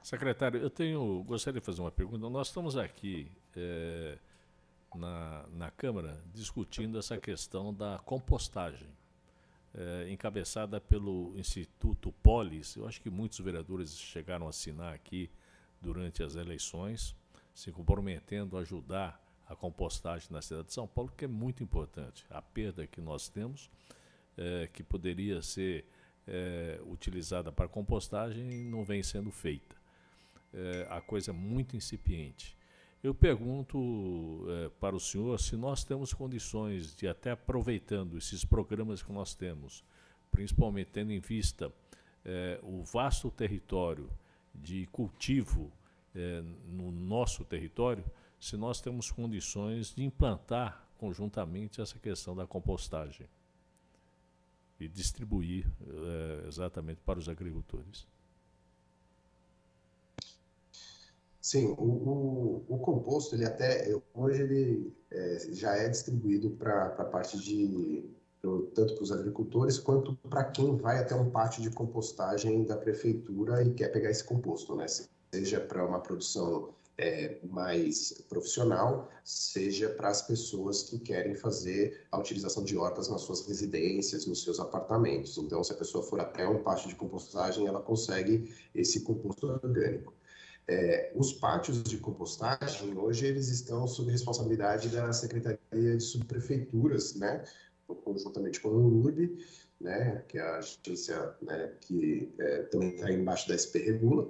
Secretário, gostaria de fazer uma pergunta. Nós estamos aqui na Câmara discutindo essa questão da compostagem, encabeçada pelo Instituto Polis. Eu acho que muitos vereadores chegaram a assinar aqui durante as eleições, se comprometendo a ajudar a compostagem na cidade de São Paulo, que é muito importante. A perda que nós temos, que poderia ser utilizada para compostagem, não vem sendo feita. A coisa é muito incipiente. Eu pergunto para o senhor se nós temos condições de, até aproveitando esses programas que nós temos, principalmente tendo em vista o vasto território de cultivo no nosso território, se nós temos condições de implantar conjuntamente essa questão da compostagem e distribuir exatamente para os agricultores. Sim, o composto, hoje ele já é distribuído para a parte tanto para os agricultores quanto para quem vai até um pátio de compostagem da prefeitura e quer pegar esse composto, né? Seja para uma produção mais profissional, seja para as pessoas que querem fazer a utilização de hortas nas suas residências, nos seus apartamentos. Então, se a pessoa for até um pátio de compostagem, ela consegue esse composto orgânico. Os pátios de compostagem, hoje, eles estão sob responsabilidade da Secretaria de Subprefeituras, né, conjuntamente com o URB, né, que é a agência, né, que também está embaixo da SP Regula.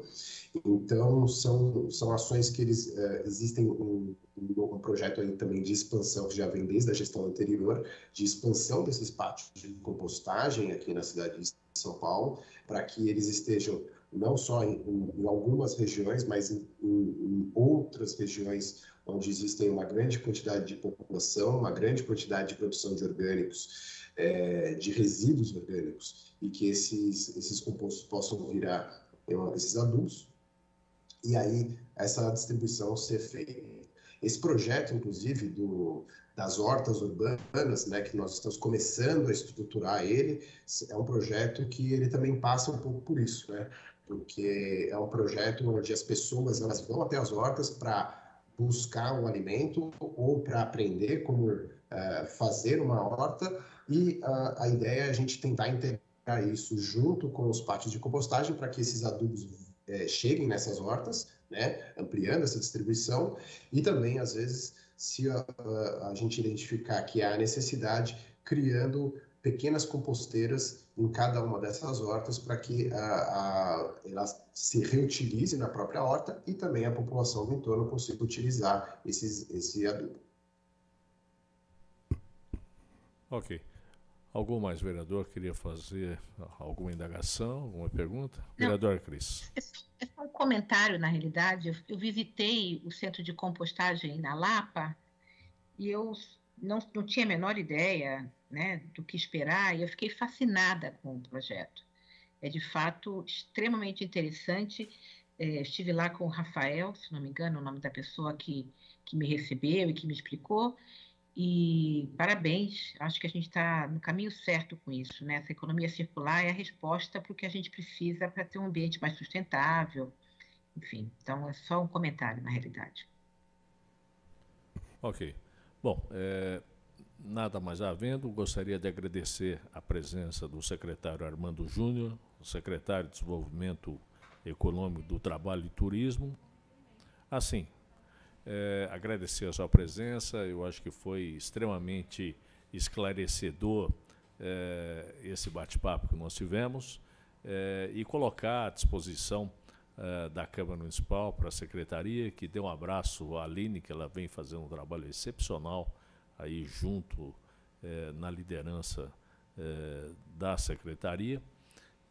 Então, são ações que existem um projeto aí também de expansão, que já vem desde a gestão anterior, de expansão desses pátios de compostagem aqui na cidade de São Paulo, para que eles estejam não só em algumas regiões, mas em outras regiões onde existem uma grande quantidade de população, uma grande quantidade de produção de orgânicos, de resíduos orgânicos, e que esses compostos possam virar esses adubos, e aí essa distribuição ser feita. Esse projeto, inclusive, das hortas urbanas, né, que nós estamos começando a estruturar ele, é um projeto que ele também passa um pouco por isso, né? Porque é um projeto onde as pessoas elas vão até as hortas para buscar um alimento ou para aprender como fazer uma horta, e a ideia é a gente tentar integrar isso junto com os pátios de compostagem para que esses adubos cheguem nessas hortas, né, ampliando essa distribuição, e também, às vezes, se a gente identificar que há necessidade, criando pequenas composteiras em cada uma dessas hortas para que ela se reutilize na própria horta e também a população do entorno consiga utilizar esse adubo. Ok. Algum mais vereador queria fazer alguma indagação, alguma pergunta? Não. Vereador Cris. É um comentário, na realidade. Eu visitei o centro de compostagem na Lapa e eu não tinha a menor ideia, né, do que esperar, e eu fiquei fascinada com o projeto. É, de fato, extremamente interessante. Estive lá com o Rafael, se não me engano, o nome da pessoa que me recebeu e que me explicou. E parabéns, acho que a gente está no caminho certo com isso, né? Essa economia circular é a resposta para o que a gente precisa para ter um ambiente mais sustentável, enfim. Então, é só um comentário, na realidade. Ok. Bom, nada mais havendo, gostaria de agradecer a presença do secretário Armando Júnior, o secretário de Desenvolvimento Econômico do Trabalho e Turismo. Assim, agradecer a sua presença, eu acho que foi extremamente esclarecedor esse bate-papo que nós tivemos, e colocar à disposição da Câmara Municipal para a Secretaria, que dê um abraço à Aline, que ela vem fazendo um trabalho excepcional aí junto na liderança da Secretaria,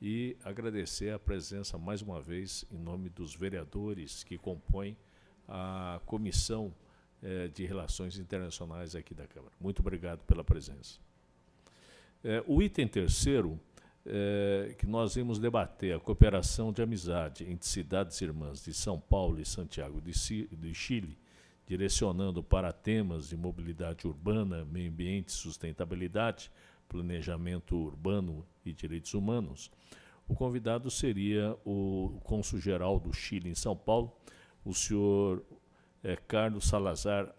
e agradecer a presença mais uma vez em nome dos vereadores que compõem a Comissão de Relações Internacionais aqui da Câmara. Muito obrigado pela presença. O item terceiro, que nós vamos debater, a cooperação de amizade entre cidades irmãs de São Paulo e Santiago de Chile, direcionando para temas de mobilidade urbana, meio ambiente, sustentabilidade, planejamento urbano e direitos humanos. O convidado seria o cônsul-geral do Chile em São Paulo, o senhor Carlos Salazar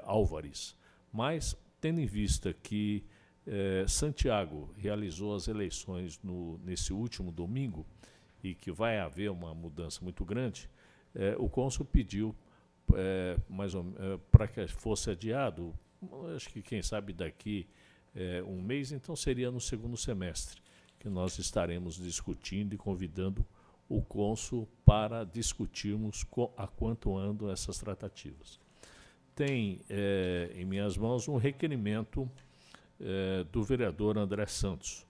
Álvares. Mas, tendo em vista que Santiago realizou as eleições nesse último domingo e que vai haver uma mudança muito grande, o cônsul pediu para que fosse adiado, acho que quem sabe daqui um mês, então seria no segundo semestre, que nós estaremos discutindo e convidando o cônsul para discutirmos a quanto andam essas tratativas. Tem em minhas mãos um requerimento do vereador André Santos,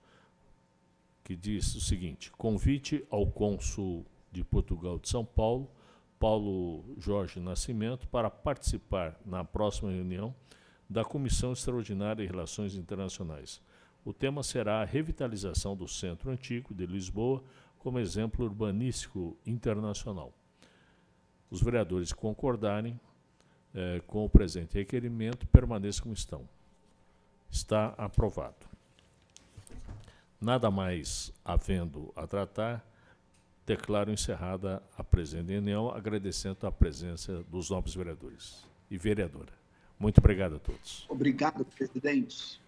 que diz o seguinte: convite ao cônsul de Portugal de São Paulo, Paulo Jorge Nascimento, para participar na próxima reunião da Comissão Extraordinária de Relações Internacionais. O tema será a revitalização do Centro Antigo de Lisboa como exemplo urbanístico internacional. Os vereadores que concordarem com o presente requerimento permaneçam como estão. Está aprovado. Nada mais havendo a tratar, declaro encerrada a presente reunião, agradecendo a presença dos nobres vereadores e vereadora. Muito obrigado a todos. Obrigado, presidente.